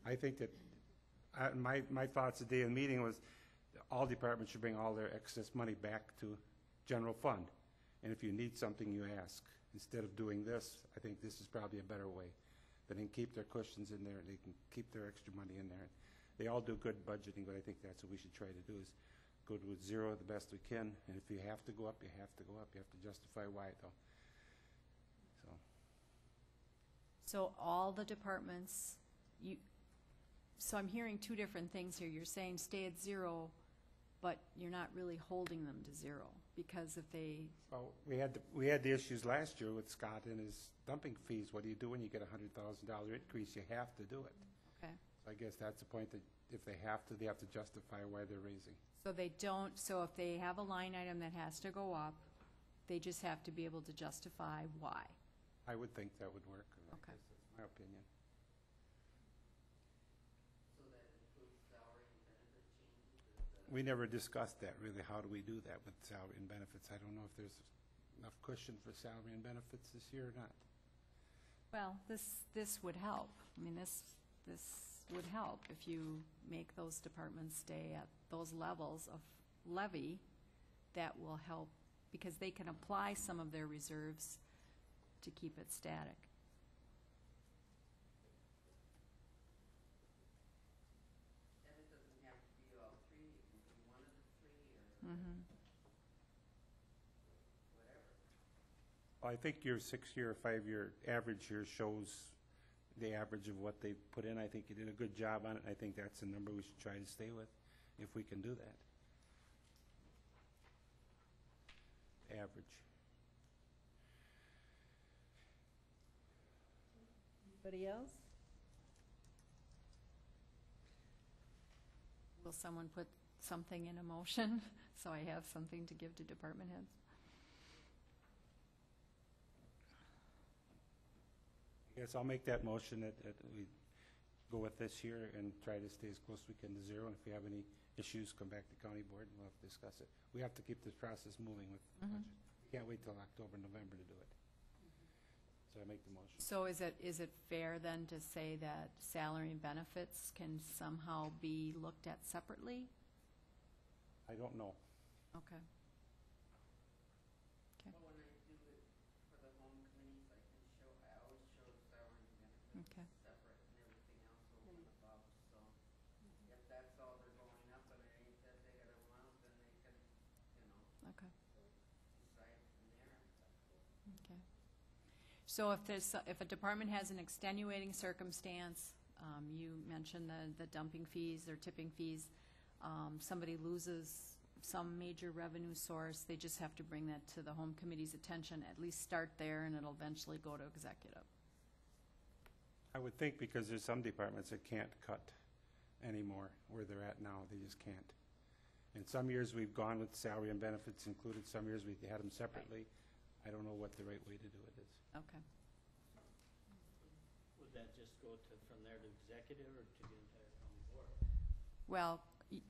I think that, my thoughts today in the meeting was, all departments should bring all their excess money back to general fund. And if you need something, you ask. Instead of doing this, I think this is probably a better way. They can keep their cushions in there, they can keep their extra money in there. They all do good budgeting, but I think that's what we should try to do, is go with 0 the best we can. And if you have to go up, you have to go up. You have to justify why, though. So all the departments, so I'm hearing 2 different things here. You're saying stay at 0, but you're not really holding them to 0, because if they, Well, we had the issues last year with Scott and his dumping fees. What do you do when you get a $100,000 increase? You have to do it. okay. So I guess that's the point, that if they have to justify why they're raising. So they don't, so if they have a line item that has to go up, they just have to be able to justify why. I would think that would work. I Okay. guess that's my opinion. So that includes salary and benefit changes? We never discussed that, really. How do we do that with salary and benefits? I don't know if there's enough cushion for salary and benefits this year or not. Well, this would help. I mean, this would help if you make those departments stay at those levels of levy. That will help, because they can apply some of their reserves to keep it static. And it doesn't have to be all 3, it can be one of the 3 or Mm-hmm. whatever. Well, I think your 6-year, 5-year average here shows the average of what they put in. I think you did a good job on it. I think that's the number we should try to stay with, if we can do that. average. Anybody else? Will someone put something in a motion, so I have something to give to department heads? Yes, I'll make that motion that we go with this here and try to stay as close as we can to zero. And if we have any issues, come back to county board and we'll have to discuss it. We have to keep this process moving with the budget. We can't wait till October, November to do it. So I make the motion. So is it fair then to say that salary and benefits can somehow be looked at separately? I don't know. Okay. Okay. Well, when I do it for the home committees, I can show, I always show salary and benefits Okay. separate and everything else over and above, so if that's all they're going up and it ain't that big of an amount, then they can, Okay. decide from there. Okay. So if a department has an extenuating circumstance, you mentioned the dumping fees or tipping fees, somebody loses some major revenue source, they just have to bring that to the home committee's attention, at least start there, and it'll eventually go to executive. I would think because there's some departments that can't cut anymore where they're at now. They just can't. In some years, we've gone with salary and benefits included. Some years, we had them separately. I don't know what the right way to do it is. Okay. Would that just go to, from there to executive or to the entire county board? Well,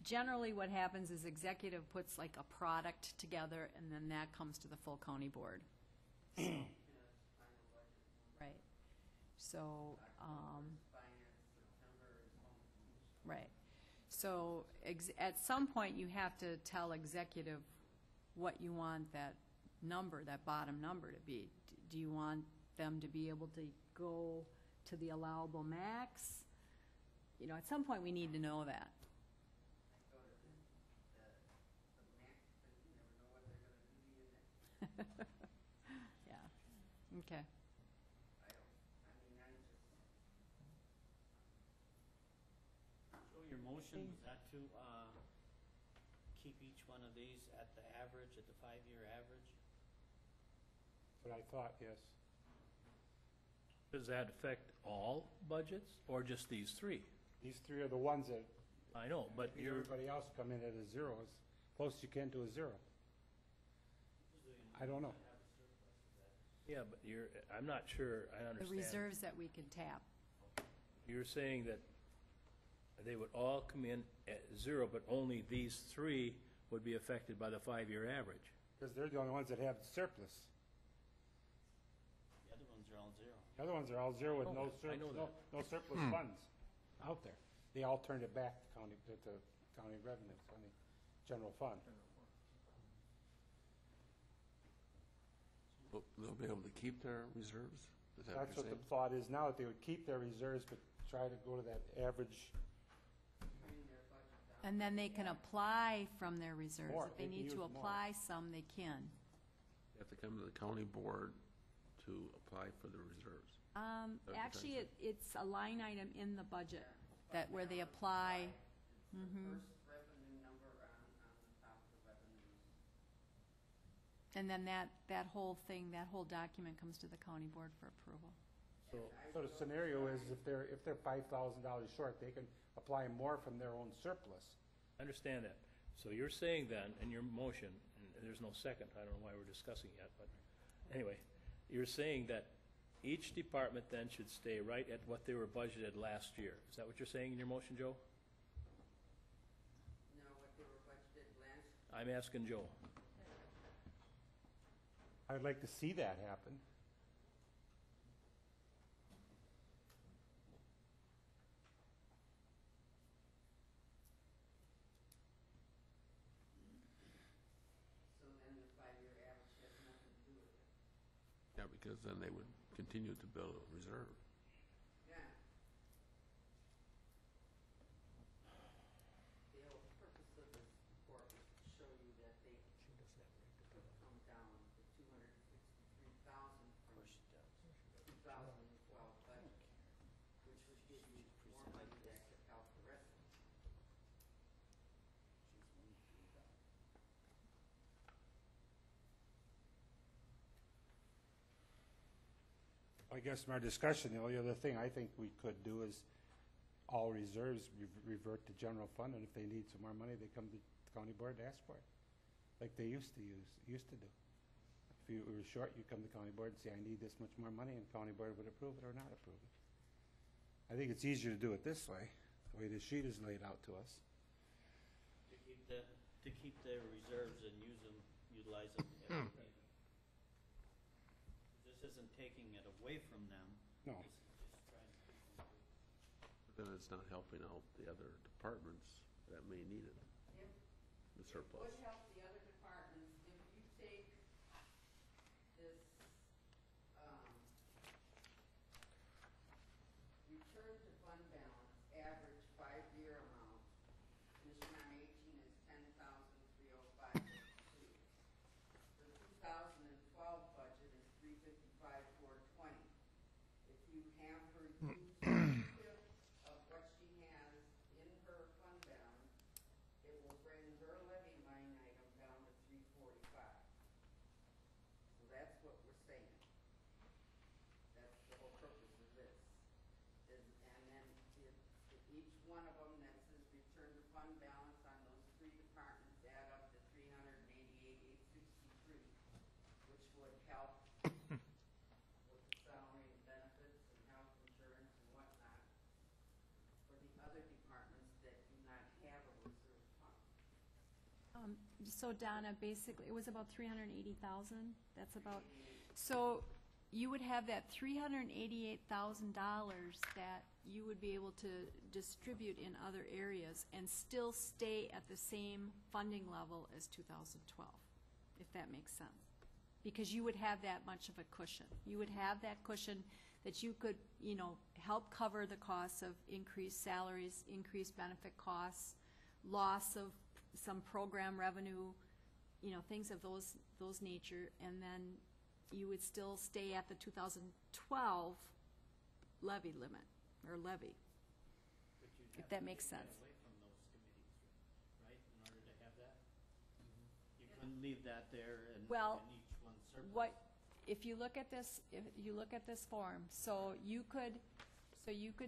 generally what happens is executive puts like a product together, and then that comes to the full county board. So, right. So, right. So at some point, you have to tell executive what you want that number, that bottom number to be. Do you want them to be able to go to the allowable max? You know, at some point, we need to know that. Yeah, okay. So your motion, was that to, keep each one of these at the average, at the 5-year average? But I thought, yes. Does that affect all budgets or just these three? These three are the ones that I know, but make you're, everybody else come in at a zero, as close as you can to a zero. I don't know. yeah, but I'm not sure I The understand. reserves that we can tap. You're saying that they would all come in at zero, but only these three would be affected by the 5-year average. Because they're the only ones that have surplus. The other ones are all zero. The other ones are all zero with Oh, I know that. no surplus funds out there. They all turned it back to county revenues, county general fund. They'll be able to keep their reserves? Is that That's what what you're the saying? thought is now, that they would keep their reserves, but try to go to that average. And then they can apply from their reserves. More. If they They can need to use more. apply some, they can. You have to come to the county board to apply for the reserves. what Actually, you're it's a line item in the budget that where they apply. Mhm. First revenue number on the top of the revenues. And then that whole thing, that whole document comes to the county board for approval. So the scenario is if they're $5,000 short, they can apply more from their own surplus. I understand that. So you're saying then, in your motion, and there's no second, I don't know why we're discussing yet, but anyway, you're saying that each department then should stay right at what they were budgeted last year. Is that what you're saying in your motion, Joe? No, what they were budgeted last, I'm asking Joe. I'd like to see that happen. so then the 5-year average has nothing to do with it. Yeah, because then they would continue to build a reserve. Yeah. The whole purpose of this report was to show you that they come down to 263,000 from 2012 budget, which would give you more money back to help the rest of them. I guess from our discussion, the only other thing I think we could do is all reserves revert to general fund, and if they need some more money, they come to the county board to ask for it, like they used to do. If you were short, you come to county board and say, I need this much more money, and county board would approve it or not approve it. I think it's easier to do it this way, the way the sheet is laid out to us. To keep the reserves and utilize them. This isn't taking it away from them. No. This is just trying to keep them. But then it's not helping out the other departments that may need it, the surplus. It would help the other departments if you take this, return to fund balance, average 5-year amount. Commission on Aging is 10,305.52. The 2012 budget is 355,420. If you have her use of what she has in her fund balance, it will bring her levy line item down to 345. So that's what we're saying. That's the whole purpose of this. And then if each one of them that says return to fund balance on those 3 departments add up to 388,863, which would help with the salary and benefits and health insurance and whatnot for the other departments that do not have a reserve fund. So Donna, basically, it was about 380,000, that's about, so you would have that $388,000 that you would be able to distribute in other areas and still stay at the same funding level as 2012, if that makes sense. Because you would have that much of a cushion. You would have that cushion that you could, help cover the costs of increased salaries, increased benefit costs, loss of some program revenue, things of those nature, and then you would still stay at the 2012 levy limit, or levy, But you'd if have that to makes take that sense. away from those committees, right, in order to have that? You couldn't leave that there and Well, each one surplus. If you look at this, form, so you could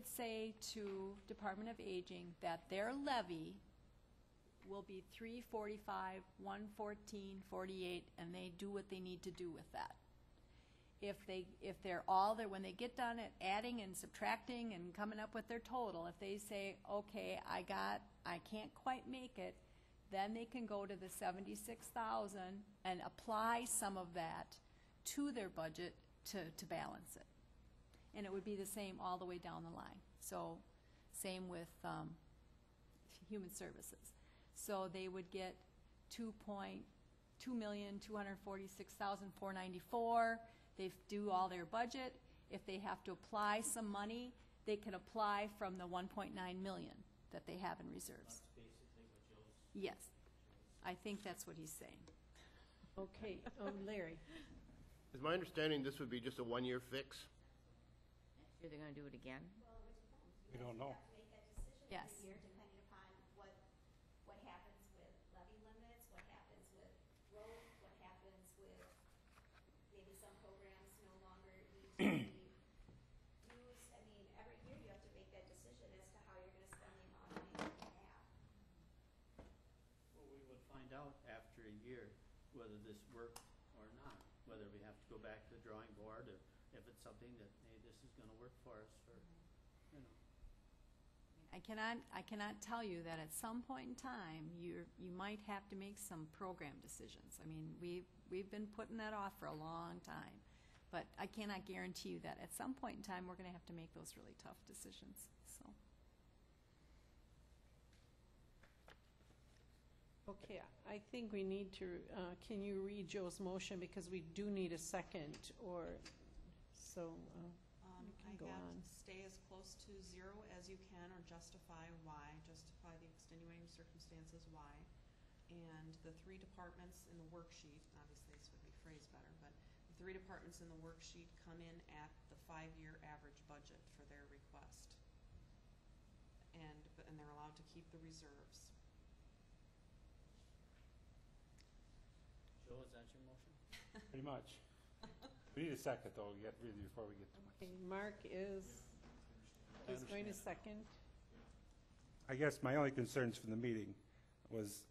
say to Department of Aging that their levy will be 345, 114, 48, and they do what they need to do with that. If they're all there, when they get done at adding and subtracting and coming up with their total, if they say, okay, I can't quite make it, then they can go to the 76,000 and apply some of that to their budget to balance it. And it would be the same all the way down the line. So same with human services. So they would get 2,246,494. They do all their budget. If they have to apply some money, they can apply from the 1.9 million that they have in reserves. That's basically what Joe's. Yes, I think that's what he's saying. Okay, Larry. Is my understanding this would be just a one-year fix? Are they gonna do it again? We don't know. Make that decision Yes. every year depending upon what happens with levy limits, what happens with growth, what happens with maybe some programs no longer need to be used. I mean, every year you have to make that decision as to how you're gonna spend the amount of money that you have. Well, we would find out after a year whether this worked or not, whether we have to go back to the drawing board, or if it's something that, hey, this is gonna work for us for, I cannot tell you that at some point in time, you might have to make some program decisions. I mean, we've been putting that off for a long time. But I cannot guarantee you that at some point in time, we're gonna have to make those really tough decisions, so. Okay, I think we need to, can you read Joe's motion, because we do need a second, or, so, you can go on. Stay as close to 0 as you can, or justify why, justify the extenuating circumstances why. And the 3 departments in the worksheet, obviously this would be phrased better, but the 3 departments in the worksheet come in at the 5-year average budget for their request. And they're allowed to keep the reserves. Joe, is that your motion? Pretty much. We need a second, though, yet, really, before we get too much. Okay, Mark is going to second. I guess my only concerns from the meeting was,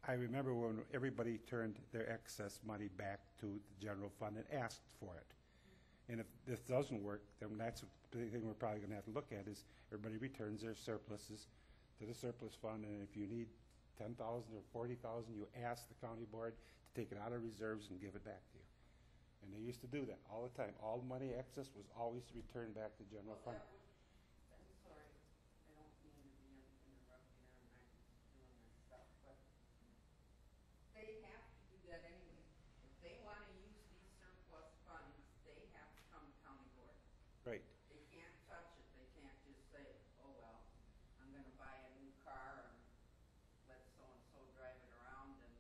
I remember when everybody turned their excess money back to the general fund and asked for it. And if this doesn't work, then that's the thing we're probably gonna have to look at, is everybody returns their surpluses to the surplus fund, and if you need 10,000 or 40,000, you ask the county board to take it out of reserves and give it back to you. And they used to do that all the time. All the money excess was always returned back to general fund. I'm sorry, I don't mean to be interrupting or I'm doing this stuff, but they have to do that anyway. If they want to use these surplus funds, they have to come to county board. Right. They can't touch it, they can't just say, oh, well, I'm gonna buy a new car and let so-and-so drive it around and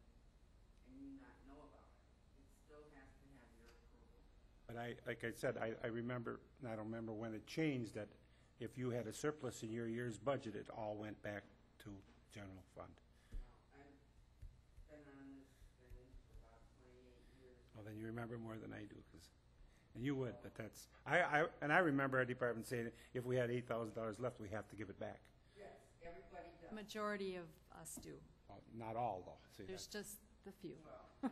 you not know about it. It still has to have your approval. But like I said, I remember, and I don't remember when it changed, that if you had a surplus in your year's budget, it all went back to general fund. I've been on this thing for about 28 years. Well, then you remember more than I do, and you would, but that's, I remember our department saying, if we had $8,000 left, we have to give it back. Yes, everybody does. The majority of us do. Well, not all, though. See, There's that's- just the few. Yeah.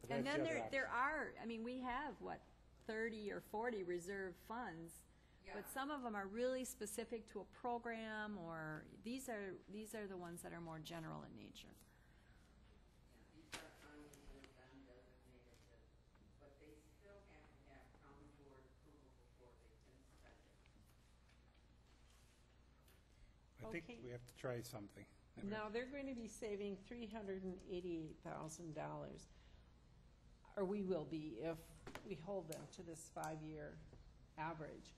But And that's then the other there are, I mean, we have, what, 30 or 40 reserve funds, but some of them are really specific to a program, or these are the ones that are more general in nature. These are undesignated, but they still have to have county board approval before they can spend it. I think Okay. we have to try something. Now, they're going to be saving $388,000, or we will be if we hold them to this 5-year average.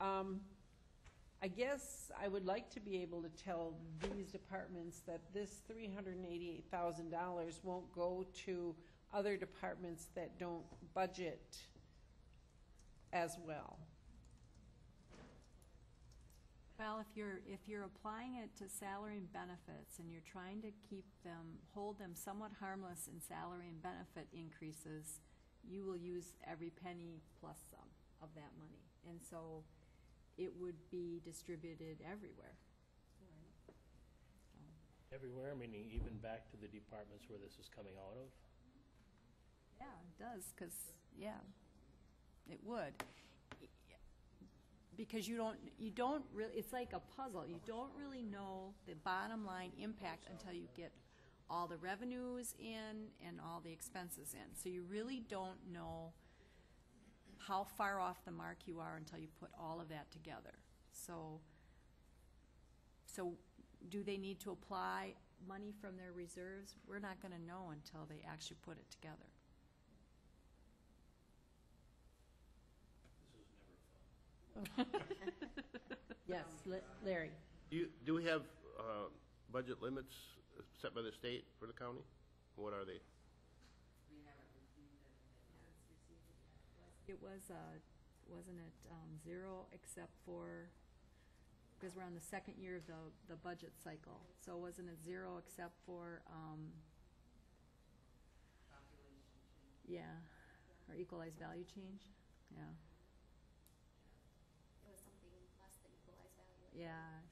I guess I would like to be able to tell these departments that this $388,000 won't go to other departments that don't budget as well. Well, if you're applying it to salary and benefits and you're trying to hold them somewhat harmless in salary and benefit increases, you will use every penny plus some of that money. And so it would be distributed everywhere. Everywhere, meaning even back to the departments where this is coming out of? Yeah, it does, because, yeah, it would. Because you don't really, it's like a puzzle. You don't really know the bottom line impact until you get all the revenues in and all the expenses in. So you really don't know how far off the mark you are until you put all of that together. So do they need to apply money from their reserves? We're not going to know until they actually put it together. Yes, Larry. Do we have budget limits set by the state for the county? What are they? We haven't received anything yet. It was, wasn't it, 0 except for, because we're on the second year of the budget cycle. So wasn't it 0 except for, Population change. yeah, or equalized value change? Yeah. It was something less than equalized value. Yeah,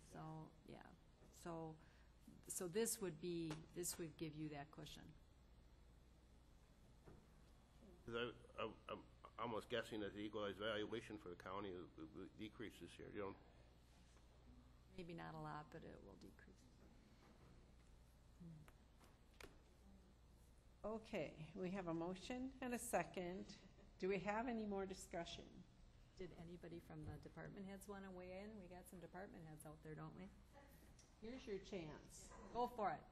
so this would give you that cushion. 'Cause I'm almost guessing that the equalized valuation for the county will decrease this year. You don't, Maybe not a lot, but it will decrease. Okay, we have a motion and a second. Do we have any more discussion? Did anybody from the department heads want to weigh in? We got some department heads out there, don't we? Here's your chance. Go for it.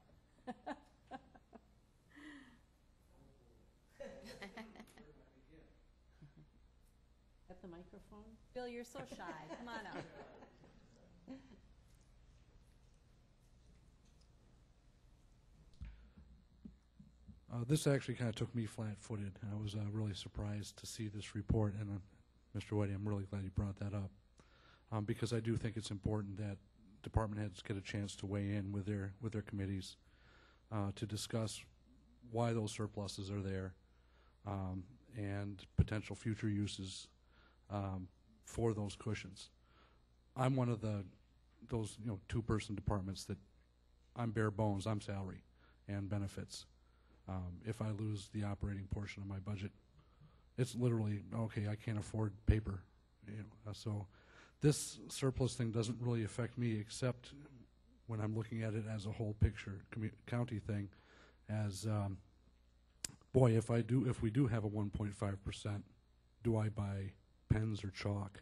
At the microphone? Bill, you're so shy. Come on up. This actually kind of took me flat-footed. I was really surprised to see this report, and Mr. Whitey, I'm really glad you brought that up, because I do think it's important that department heads get a chance to weigh in with their committees to discuss why those surpluses are there, and potential future uses for those cushions. I'm one of those two-person departments that I'm bare bones, I'm salary and benefits. If I lose the operating portion of my budget, it's literally, okay, I can't afford paper. So this surplus thing doesn't really affect me, except when I'm looking at it as a whole picture, county thing, as, boy, if we do have a 1.5%, do I buy pens or chalk?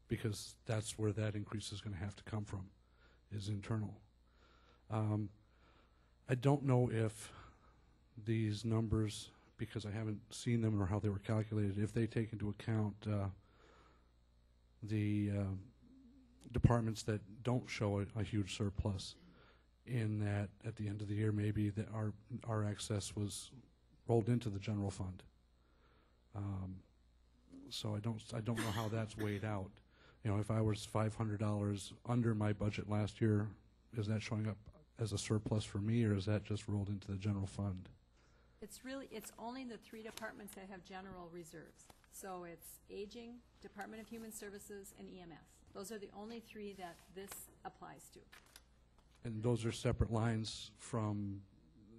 Because that's where that increase is going to have to come from, is internal. I don't know if these numbers, because I haven't seen them or how they were calculated, if they take into account the departments that don't show a huge surplus, in that at the end of the year maybe that our excess was rolled into the general fund. So I don't know how that's weighed out. If I was $500 under my budget last year, is that showing up as a surplus for me, or is that just rolled into the general fund? It's only the 3 departments that have general reserves. So it's Aging, Department of Human Services, and EMS. Those are the only 3 that this applies to. And those are separate lines from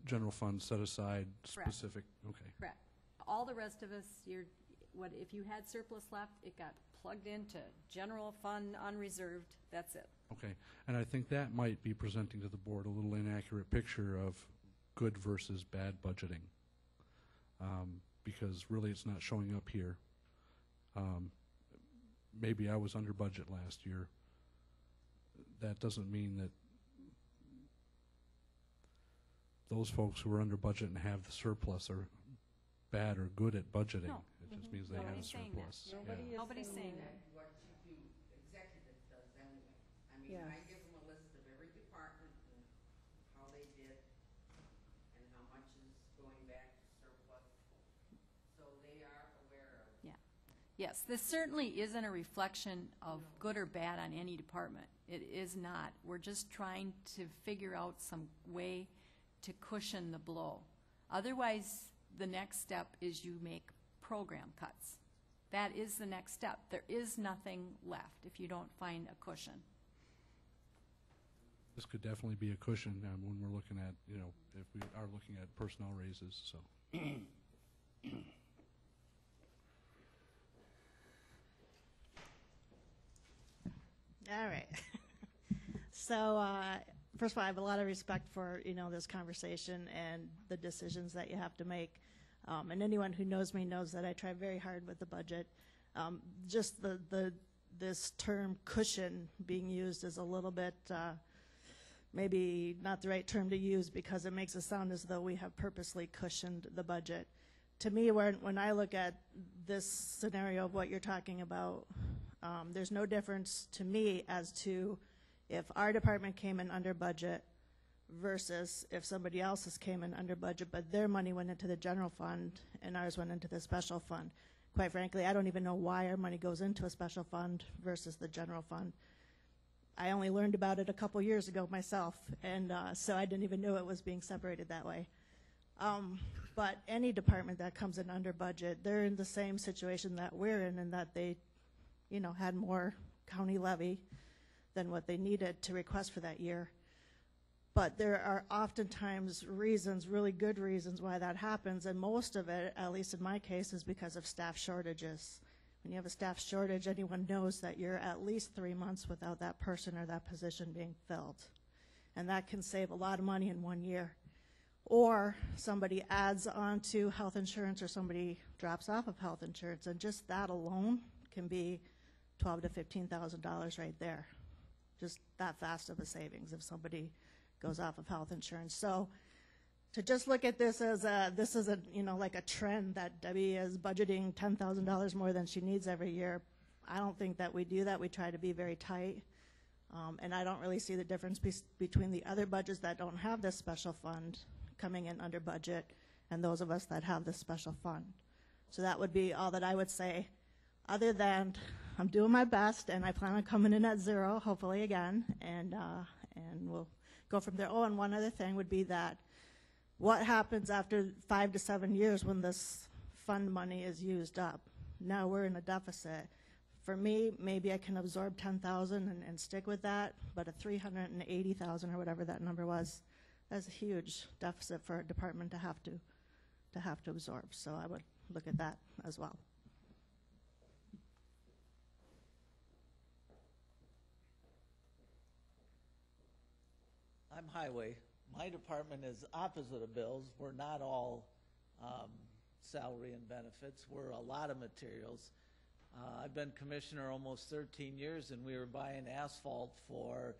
general fund set aside specific? Okay. Correct. All the rest of us, if you had surplus left, it got plugged into general fund unreserved, that's it. Okay, and I think that might be presenting to the board a little inaccurate picture of good versus bad budgeting, because really it's not showing up here. Maybe I was under budget last year. That doesn't mean that those folks who are under budget and have the surplus are bad or good at budgeting. No. It just means they have a surplus. Nobody's saying that. What you executive does anyway. I mean, Yeah. I give them a list of every department and how they did and how much is going back to surplus. So they are aware of. Yeah. Yes, this certainly isn't a reflection of good or bad on any department. It is not. We're just trying to figure out some way to cushion the blow. Otherwise, the next step is you make program cuts. That is the next step. There is nothing left if you don't find a cushion. This could definitely be a cushion when we're looking at, if we are looking at personnel raises, so. All right. So, first of all, I have a lot of respect for, this conversation and the decisions that you have to make. And anyone who knows me knows that I try very hard with the budget. Just this term cushion being used is a little bit, maybe not the right term to use, because it makes it sound as though we have purposely cushioned the budget. To me, when I look at this scenario of what you're talking about, there's no difference to me as to if our department came in under budget versus if somebody else's came in under budget, but their money went into the general fund and ours went into the special fund. Quite frankly, I don't even know why our money goes into a special fund versus the general fund. I only learned about it a couple years ago myself, and so I didn't even know it was being separated that way. But any department that comes in under budget, they're in the same situation that we're in that they, had more county levy than what they needed to request for that year. But there are oftentimes reasons, really good reasons why that happens, and most of it, at least in my case, is because of staff shortages. When you have a staff shortage, anyone knows that you're at least 3 months without that person or that position being filled. And that can save a lot of money in 1 year. Or somebody adds on to health insurance or somebody drops off of health insurance, and just that alone can be $12,000 to $15,000 right there. Just that fast of a savings if somebody goes off of health insurance. So to just look at this as like a trend that Debbie is budgeting $10,000 more than she needs every year, I don't think that we do that. We try to be very tight. And I don't really see the difference between the other budgets that don't have this special fund coming in under budget and those of us that have this special fund. So that would be all that I would say, other than I'm doing my best and I plan on coming in at 0, hopefully again, and we'll go from there. Oh, and one other thing would be that what happens after 5 to 7 years when this fund money is used up? Now we're in a deficit. For me, maybe I can absorb 10,000 and stick with that, but a 380,000 or whatever that number was, that's a huge deficit for a department to have to absorb. So I would look at that as well. I'm highway. My department is opposite of Bill's. We're not all salary and benefits. We're a lot of materials. I've been commissioner almost 13 years, and we were buying asphalt for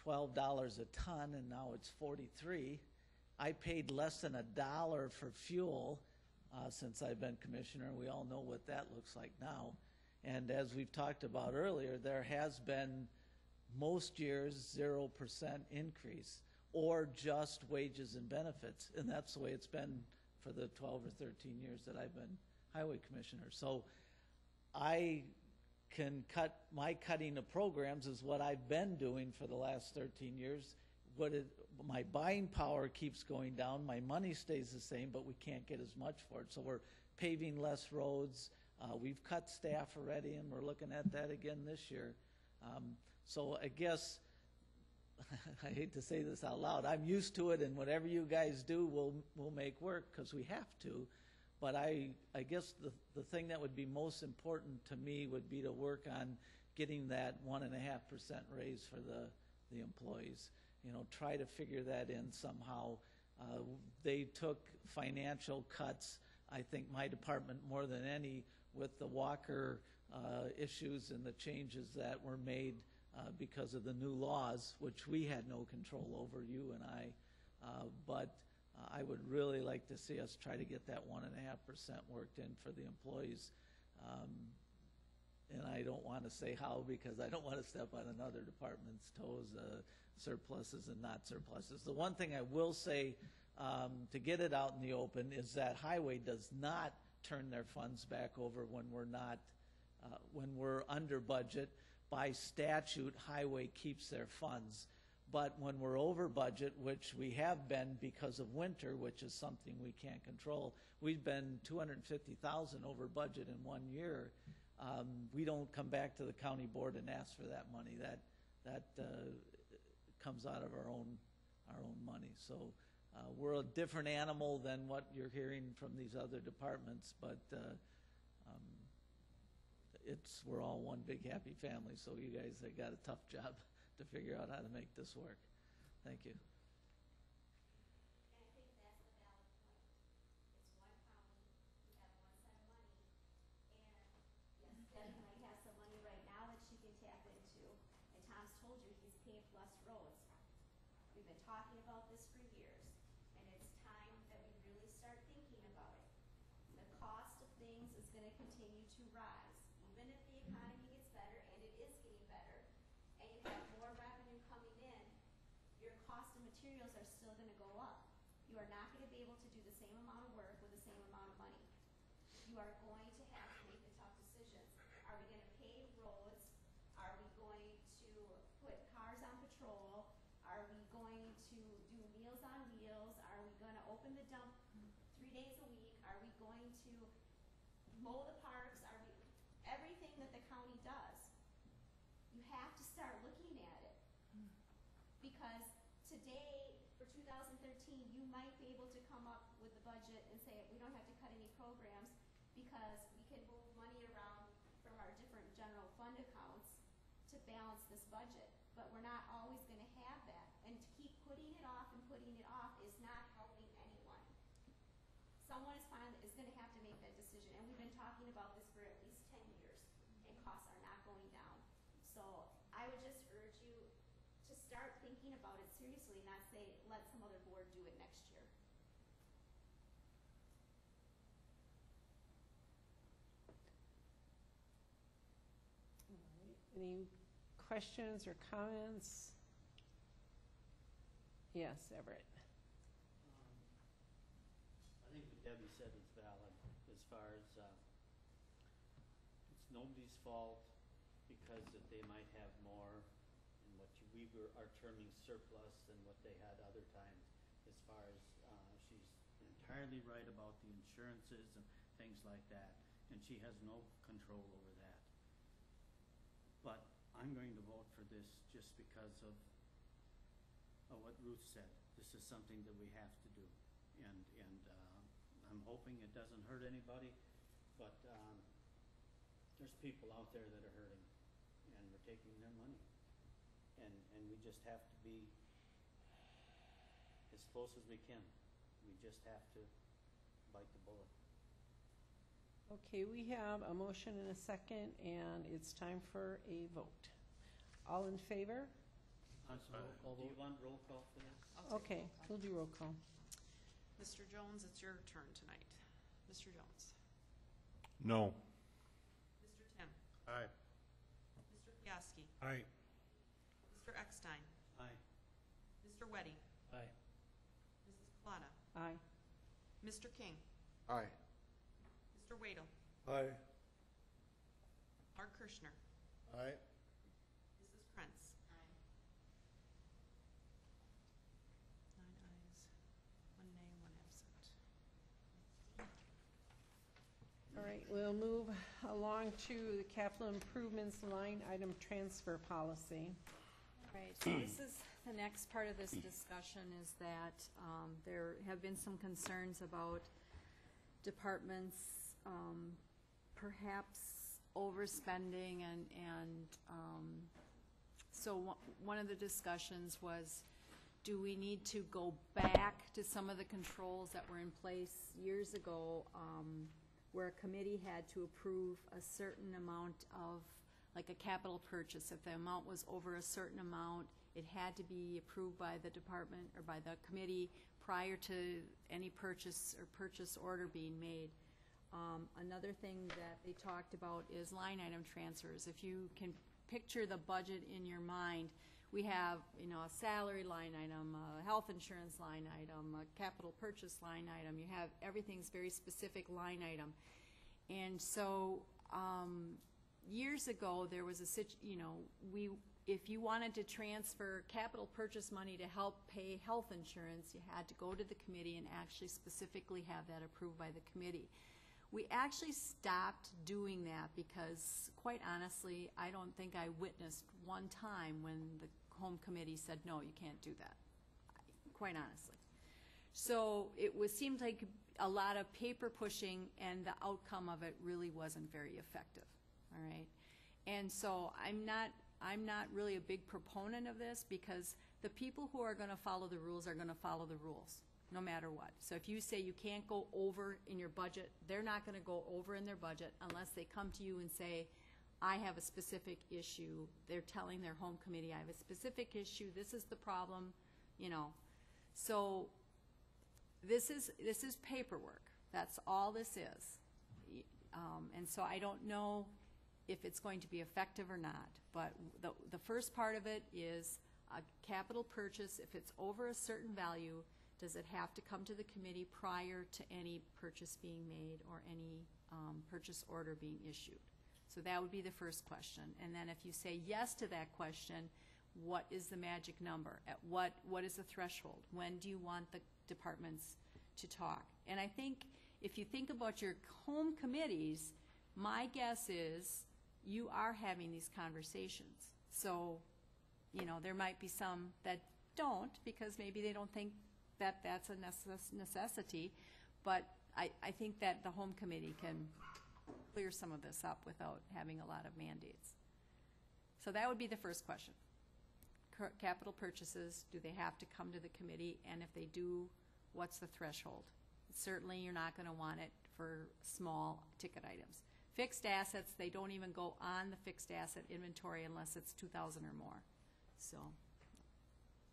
$12 a ton, and now it's 43. I paid less than $1 for fuel since I've been commissioner. We all know what that looks like now. And as we've talked about earlier, there has been most years 0% increase or just wages and benefits. And that's the way it's been for the 12 or 13 years that I've been highway commissioner. So I can cut, my cutting of programs is what I've been doing for the last 13 years. My buying power keeps going down, my money stays the same, but we can't get as much for it. So we're paving less roads. We've cut staff already, and we're looking at that again this year. So I guess, I hate to say this out loud, I'm used to it, and whatever you guys do, we'll make work because we have to. But I guess the thing that would be most important to me would be to work on getting that 1.5% raise for the employees. You know, try to figure that in somehow. They took financial cuts, I think my department more than any, with the Walker issues and the changes that were made because of the new laws, which we had no control over, you and I. But I would really like to see us try to get that 1.5% worked in for the employees. And I don't want to say how, because I don't want to step on another department's toes, surpluses and not surpluses. The one thing I will say to get it out in the open is that highway does not turn their funds back over when we're not, when we're under budget. By statute, highway keeps their funds. But when we're over budget, which we have been because of winter, which is something we can't control, we've been $250,000 over budget in 1 year. We don't come back to the county board and ask for that money. That comes out of our own money. So we're a different animal than what you're hearing from these other departments, but we're all one big happy family. So you guys have got a tough job to figure out how to make this work. Thank you. We've been talking about this for years, and it's time that we really start thinking about it. The cost of things is going to continue to rise, even if the economy gets better, and it is getting better, and you have more revenue coming in, your cost of materials are still going to go up. You are not going to be able to do the same amount of work with the same amount of money. You are going to have to make the tough decisions. Are we going to pave roads? Are we going to put cars on patrol? Are we going to do Meals on Wheels? Are we going to open the dump 3 days a week? Are we going to mow the parks? Everything that the county does, you have to start looking at it. Because today, for 2013, you might be able to come up with the budget and say, we don't have to cut any programs because we can move money around from our different general fund accounts to balance this budget. But we're not always going to have that. And to keep putting it off is not helping anyone. Someone is going to have to make that decision. And we've been talking about this for at least 10 years, and costs are not going down. So I would just urge you to start thinking about it seriously, not say, let some other board do it next year. Any questions or comments? Yes, Everett. I think what Debbie said is valid as far as it's nobody's fault because that they might have more in what are terming surplus than what they had other times as far as she entirely right about the insurances and things like that, and she has no control over that. But I'm going to vote for this just because of what Ruth said. This is something that we have to do. And I'm hoping it doesn't hurt anybody, but there's people out there that are hurting, and we're taking their money. And we just have to be as close as we can. We just have to bite the bullet. Okay, we have a motion and a second, and it's time for a vote. All in favor? Do you want roll call for this? Okay, we'll do roll call. Mr. Jones, it's your turn tonight. Mr. Jones. No. Mr. Tim. Aye. Mr. Piaski. Aye. Mr. Eckstein. Aye. Mr. Weddy. Aye. Mrs. Plata. Aye. Mr. King. Aye. Mr. Wadel. Aye. Mark Kirschner. Aye. Mrs. Krentz. Aye. 9 ayes, 1 nay, 1 absent. All right, we'll move along to the capital improvements line item transfer policy. Right, so this is the next part of this discussion, is that there have been some concerns about departments perhaps overspending, and so one of the discussions was, do we need to go back to some of the controls that were in place years ago, where a committee had to approve a certain amount of, like a capital purchase. If the amount was over a certain amount, it had to be approved by the department or by the committee prior to any purchase or purchase order being made. Another thing that they talked about is line item transfers. If you can picture the budget in your mind, we have, you know, a salary line item, a health insurance line item, a capital purchase line item. You have, everything's very specific line item. And so years ago, there was if you wanted to transfer capital purchase money to help pay health insurance, you had to go to the committee and actually specifically have that approved by the committee. We actually stopped doing that because, quite honestly, I don't think I witnessed one time when the home committee said, no, you can't do that, quite honestly. So it seemed like a lot of paper pushing, and the outcome of it really wasn't very effective, all right? And so I'm not really a big proponent of this, because the people who are going to follow the rules are going to follow the rules, no matter what. So if you say you can't go over in your budget, they're not going to go over in their budget unless they come to you and say, I have a specific issue. They're telling their home committee, I have a specific issue, this is the problem, you know. So this is paperwork. That's all this is. And so I don't know if it's going to be effective or not. But the first part of it is a capital purchase. If it's over a certain value, does it have to come to the committee prior to any purchase being made or any purchase order being issued? So that would be the first question. And then if you say yes to that question, what is the magic number? At what is the threshold? When do you want the departments to talk? And I think if you think about your home committees, my guess is you are having these conversations. So, you know, there might be some that don't, because maybe they don't think that that's a necessity, but I think that the home committee can clear some of this up without having a lot of mandates. So that would be the first question. Capital purchases, do they have to come to the committee? And if they do, what's the threshold? Certainly you're not going to want it for small ticket items. Fixed assets, they don't even go on the fixed asset inventory unless it's 2,000 or more. So,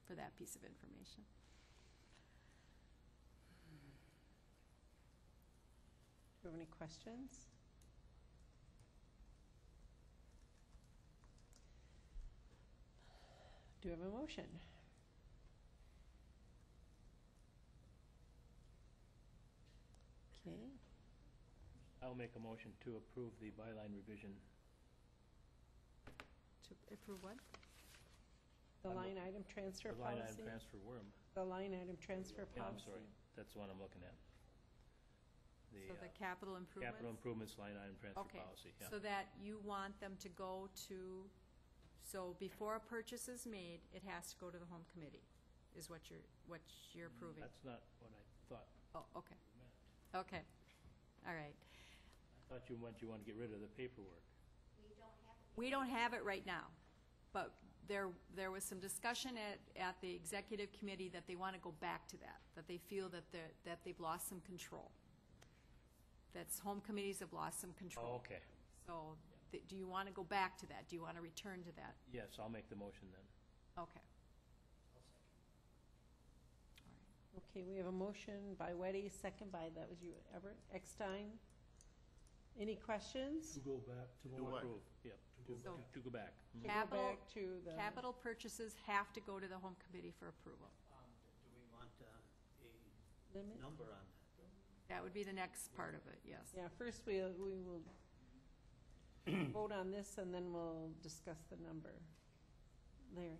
for that piece of information. Do you have any questions? Do you have a motion? Okay. I'll make a motion to approve the byline revision. To approve what? The line item transfer The line policy? item transfer worm. The line item transfer Yeah, I'm policy. sorry. That's the one I'm looking at. So the capital improvements? capital improvements line item transfer Okay, policy, yeah. so that you want them to go to, so before a purchase is made, it has to go to the home committee, is what you're approving? That's not what I thought. Oh, okay. Okay, all right. I thought you want to get rid of the paperwork. We don't have it right now, but there was some discussion at the executive committee that they want to go back to that they feel that they've lost some control. That's home committees have lost some control. Oh, okay. So, do you want to go back to that? Do you want to return to that? Yes, I'll make the motion then. Okay. Okay, we have a motion by Weddy, second by, that was you, Everett, Eckstein. Any questions? To go back to To what? approve, yep, to go back. Mhm. To go Capital, back to the. capital purchases have to go to the home committee for approval. Do we want a Limit? number on that? That would be the next part of it, yes. Yeah, first we will vote on this and then we'll discuss the number. Larry?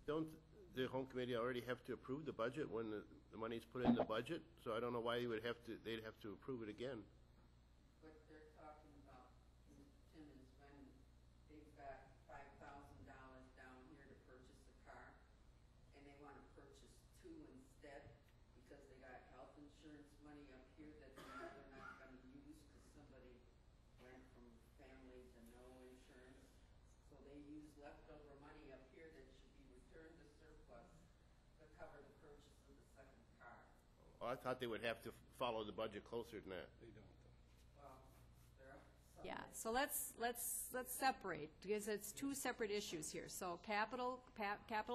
Don't the home committee already have to approve the budget when the money's put in the budget? So I don't know why they'd have to approve it again. What they're talking about, Tim, is when they've got $5,000 down here to purchase a car, and they want to purchase two instead, because they got health insurance money up here that they're not going to use, because somebody went from family to no insurance. So they use leftover money up here that should be returned to surplus to cover the purchase of the second car. Oh, I thought they would have to follow the budget closer than that. They don't, Well, there are some. Yeah, so let's separate, because it's two separate issues here. So capital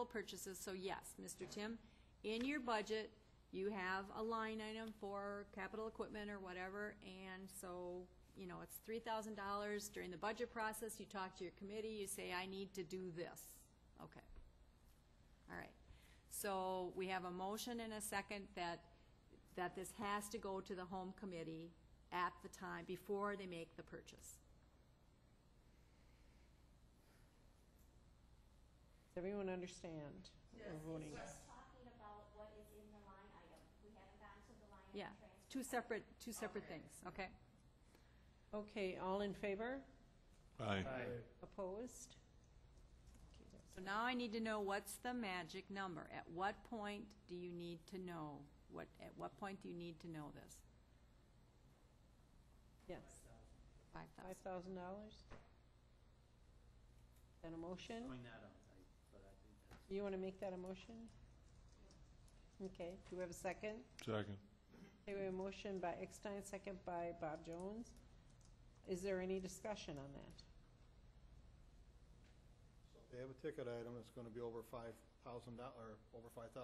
purchases, so yes, Mr. Tim, in your budget, you have a line item for capital equipment or whatever, and so, you know, it's $3,000. During the budget process, you talk to your committee, you say, I need to do this. Okay. All right. So we have a motion and a second that this has to go to the home committee at the time, before they make the purchase. Does everyone understand? what we're voting? We're just talking about what is in the line item. We haven't gotten to the line Yeah, item transfer. two separate things, okay? Okay, all in favor? Aye. Opposed? So now I need to know what's the magic number. At what point do you need to know? At what point do you need to know this? Yes. $5,000. $5,000? Then a motion? Throwing that out, but I think that's. You want to make that a motion? Okay, do we have a second? Second. Okay, we have a motion by Eckstein, second by Bob Jones. Is there any discussion on that? So if they have a ticket item that's gonna be over $5,000, or over $5,000,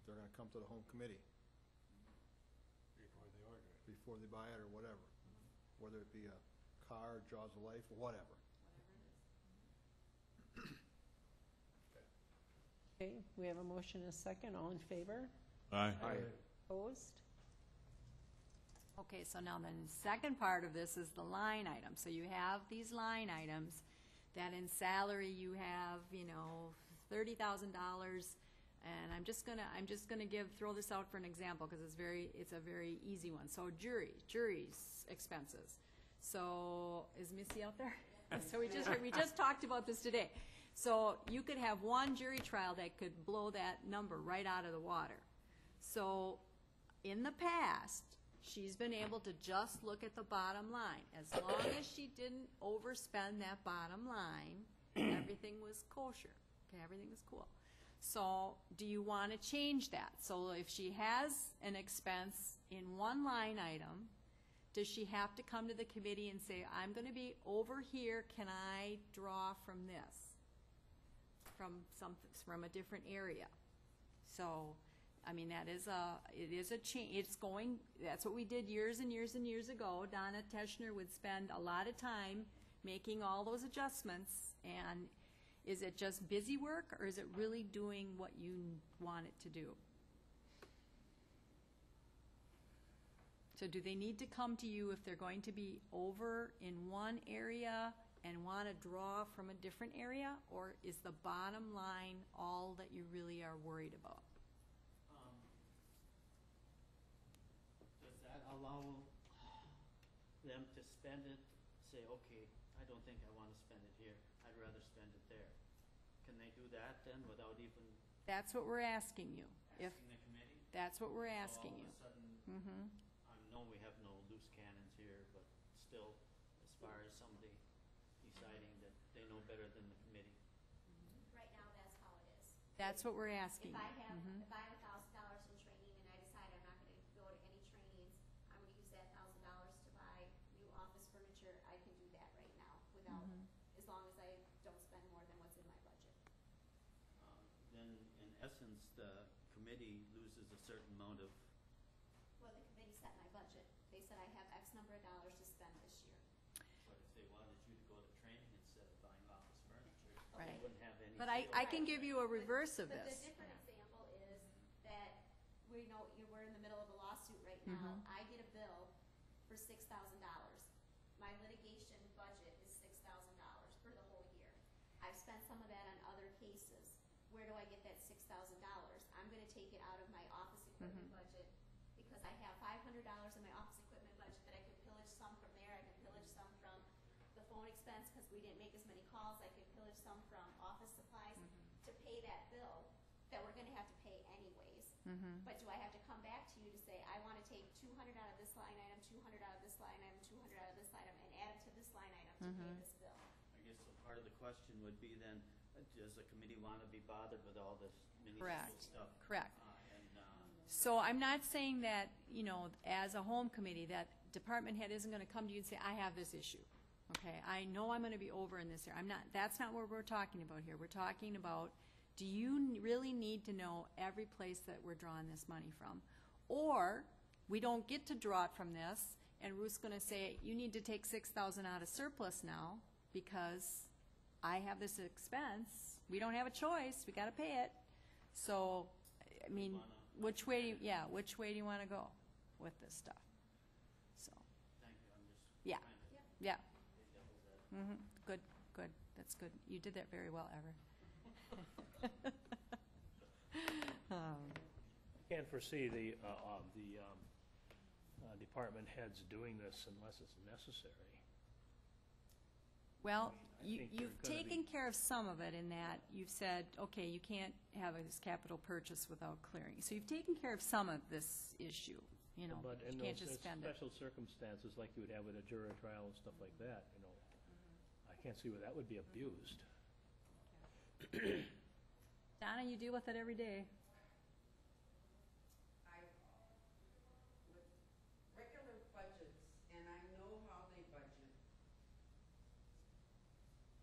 they're gonna come to the home committee before they order it. before they buy it or whatever. Whether it be a car, Jaws of Life, or whatever. Okay, we have a motion and a second. All in favor? Aye. Opposed? Okay, so now the second part of this is the line item. So you have these line items that in salary you have, you know, $30,000, and I'm just gonna throw this out for an example because it's a very easy one. So jury's expenses. So is Missy out there? So we just talked about this today. So you could have one jury trial that could blow that number right out of the water. So in the past, she's been able to just look at the bottom line. As long as she didn't overspend that bottom line, everything was kosher. Okay, everything was cool. So do you want to change that? So if she has an expense in one line item, does she have to come to the committee and say, I'm going to be over here, can I draw from this? From a different area. So, I mean, it is a change. That's what we did years and years and years ago. Donna Teschner would spend a lot of time making all those adjustments, and is it just busy work, or is it really doing what you want it to do? So do they need to come to you if they're going to be over in one area and want to draw from a different area, or is the bottom line all that you really are worried about? Does that them to spend it, say, okay, I don't think I want to spend it here, I'd rather spend it there. Can they do that then without even That's what we're asking you. If, asking the committee? that's what we're asking you. So all of a sudden, Mm-hmm. I know we have no loose cannons here, but still, as far as somebody deciding that they know better than the committee. Right now, that's how it is. That's what we're asking If I you. have, Mhm. if I have $1,000 in training and I decide I'm not gonna go to any trainings, I'm gonna use that $1,000 to buy new office furniture, I can do that right now without, Mhm. as long as I don't spend more than what's in my budget. Then, in essence, the committee loses a certain amount of, Well, the committee set my budget. They said I have X number of dollars to spend this year. but if they wanted you to go to training instead of buying office furniture, they Right. wouldn't have any. But I can give you a reverse of But this. the different example is that we know we're in the middle of a lawsuit right now. Mhm. I get a bill for $6,000. My litigation budget is $6,000 for the whole year. I've spent some of that on other cases. Where do I get that $6,000? I'm gonna take it out of my office equipment Mhm. budget because I have $500 in my office equipment budget that I could pillage some from there. I could pillage some from the phone expense because we didn't make as many calls. I could pillage some from office supplies to pay that bill that we're gonna have to pay anyways. Mhm. But do I have to come back to you to say, I wanna take 200 out of this line item, 200 out of this line item, 200 out of this line item, and add it to this line item to pay Mhm. this bill? I guess so part of the question would be then, does the committee want to be bothered with all this municipal Correct. stuff? Correct. And, So I'm not saying that, you know, as a home committee, that department head isn't gonna come to you and say, I have this issue. Okay, I know I'm gonna be over in this area. I'm not, that's not what we're talking about here. We're talking about, do you really need to know every place that we're drawing this money from? Or, we don't get to draw it from this, and Ruth's gonna say, you need to take 6,000 out of surplus now, because I have this expense. We don't have a choice, we gotta pay it. So, I mean, which way do you wanna go with this stuff? So, thank you, I'm just yeah, trying to yeah. play devil's advocate. Good, good, that's good. You did that very well, Ever. I can't foresee the department heads doing this unless it's necessary. Well, I think they're you've gonna be- taken care of some of it in that you've said, okay, you can't have this capital purchase without clearing. So you've taken care of some of this issue, you know, But in you can't those just spend it. special circumstances, like you would have with a jury trial and stuff like that, you know, I can't see where that would be abused. Donna, you deal with it every day. With regular budgets, and I know how they budget,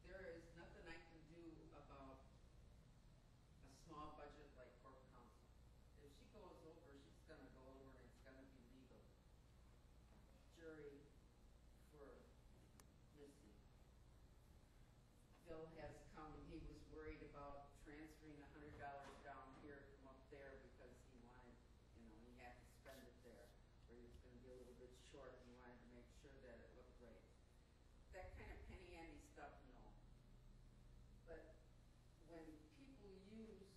there is nothing I can do about a small budget like court counsel. If she goes over, she's gonna go over and it's gonna be legal. Jury for Missy. Bill has come, he was worried about transferring $100 down here from up there because he wanted, you know, he had to spend it there, where he was gonna be a little bit short and he wanted to make sure that it looked right. That kind of penny ante stuff, no. But when people use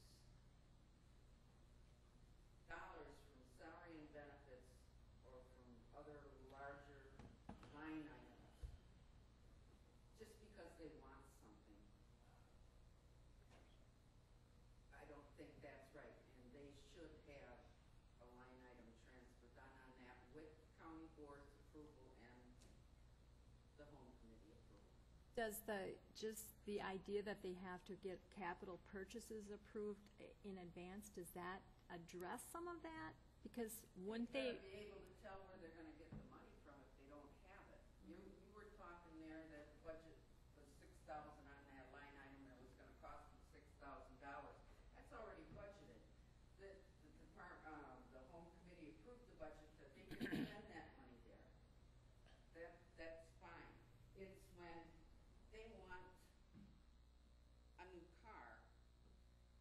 dollars from salary and benefits or from other larger line items, just because they want something, I don't think that's right, and they should have a line item transfer done on that with county board's approval and the home committee approval. Does just the idea that they have to get capital purchases approved in advance, does that address some of that? Because wouldn't they? Gotta be able to tell where they're gonna get the money from if they don't have it. You were talking there that the budget was $6,000 on that line item, and it was gonna cost them $6,000. That's already budgeted. The home committee approved the budget that they can spend that money there. That's fine. It's when they want a new car,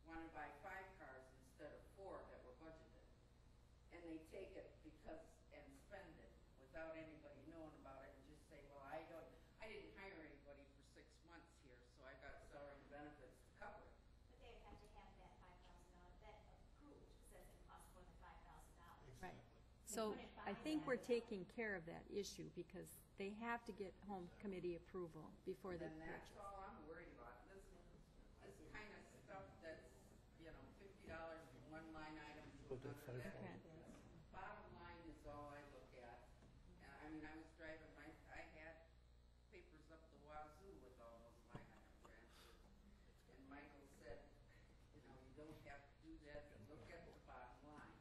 wanna buy 5 cars instead of 4 that were budgeted. And they take it because, and spend it without anybody knowing about it and just say, well, I didn't hire anybody for 6 months here, so I got salary and benefits to cover it. But they would have to have that $5,000, that approved, says it costs more than $5,000. Right. So, I think we're taking care of that issue because they have to get home committee approval before they And that's purchase. all I'm worried about. This kind of stuff that's, $50 from one line item to another. Okay. Bottom line is all I look at. I mean, I was driving I had papers up the wazoo with all those line item transfers. And Michael said, you don't have to do that, look at the bottom line.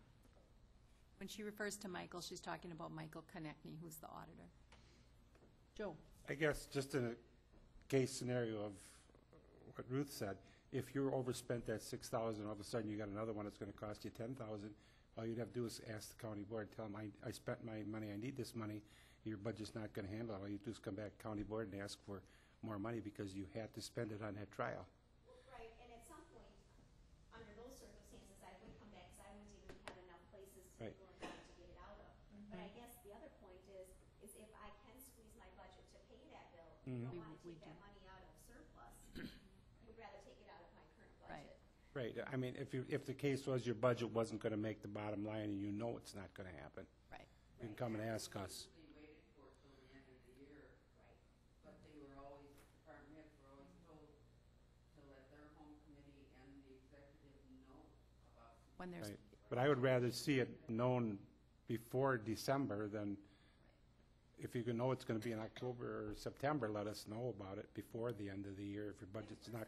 When she refers to Michael, she's talking about Michael Konechny, who's the auditor. Joe? I guess just in a case scenario of what Ruth said, if you're overspent that 6,000, all of a sudden you got another one that's gonna cost you 10,000, all you'd have to do is ask the county board, tell them, I spent my money, I need this money, your budget's not gonna handle it. All you do is come back to county board and ask for more money because you had to spend it on that trial. Right, and at some point, under those circumstances, I would come back, because I wouldn't even have enough places to Right. go and to get it out of. But I guess the other point is if I can squeeze my budget to pay that bill, I Mhm. don't We- want to we take that do. money out of surplus. I would rather take it out of my current Right. budget. Right, I mean, if the case was your budget wasn't gonna make the bottom line and you know it's not gonna happen. Right. You can come and ask us. They waited for it till the end of the year. Right. But they were always, department heads were always told to let their home committee and the executive know about. When there's, Right. But I would rather see it known before December than, if you can know it's gonna be in October or September, let us know about it before the end of the year if your budget's not,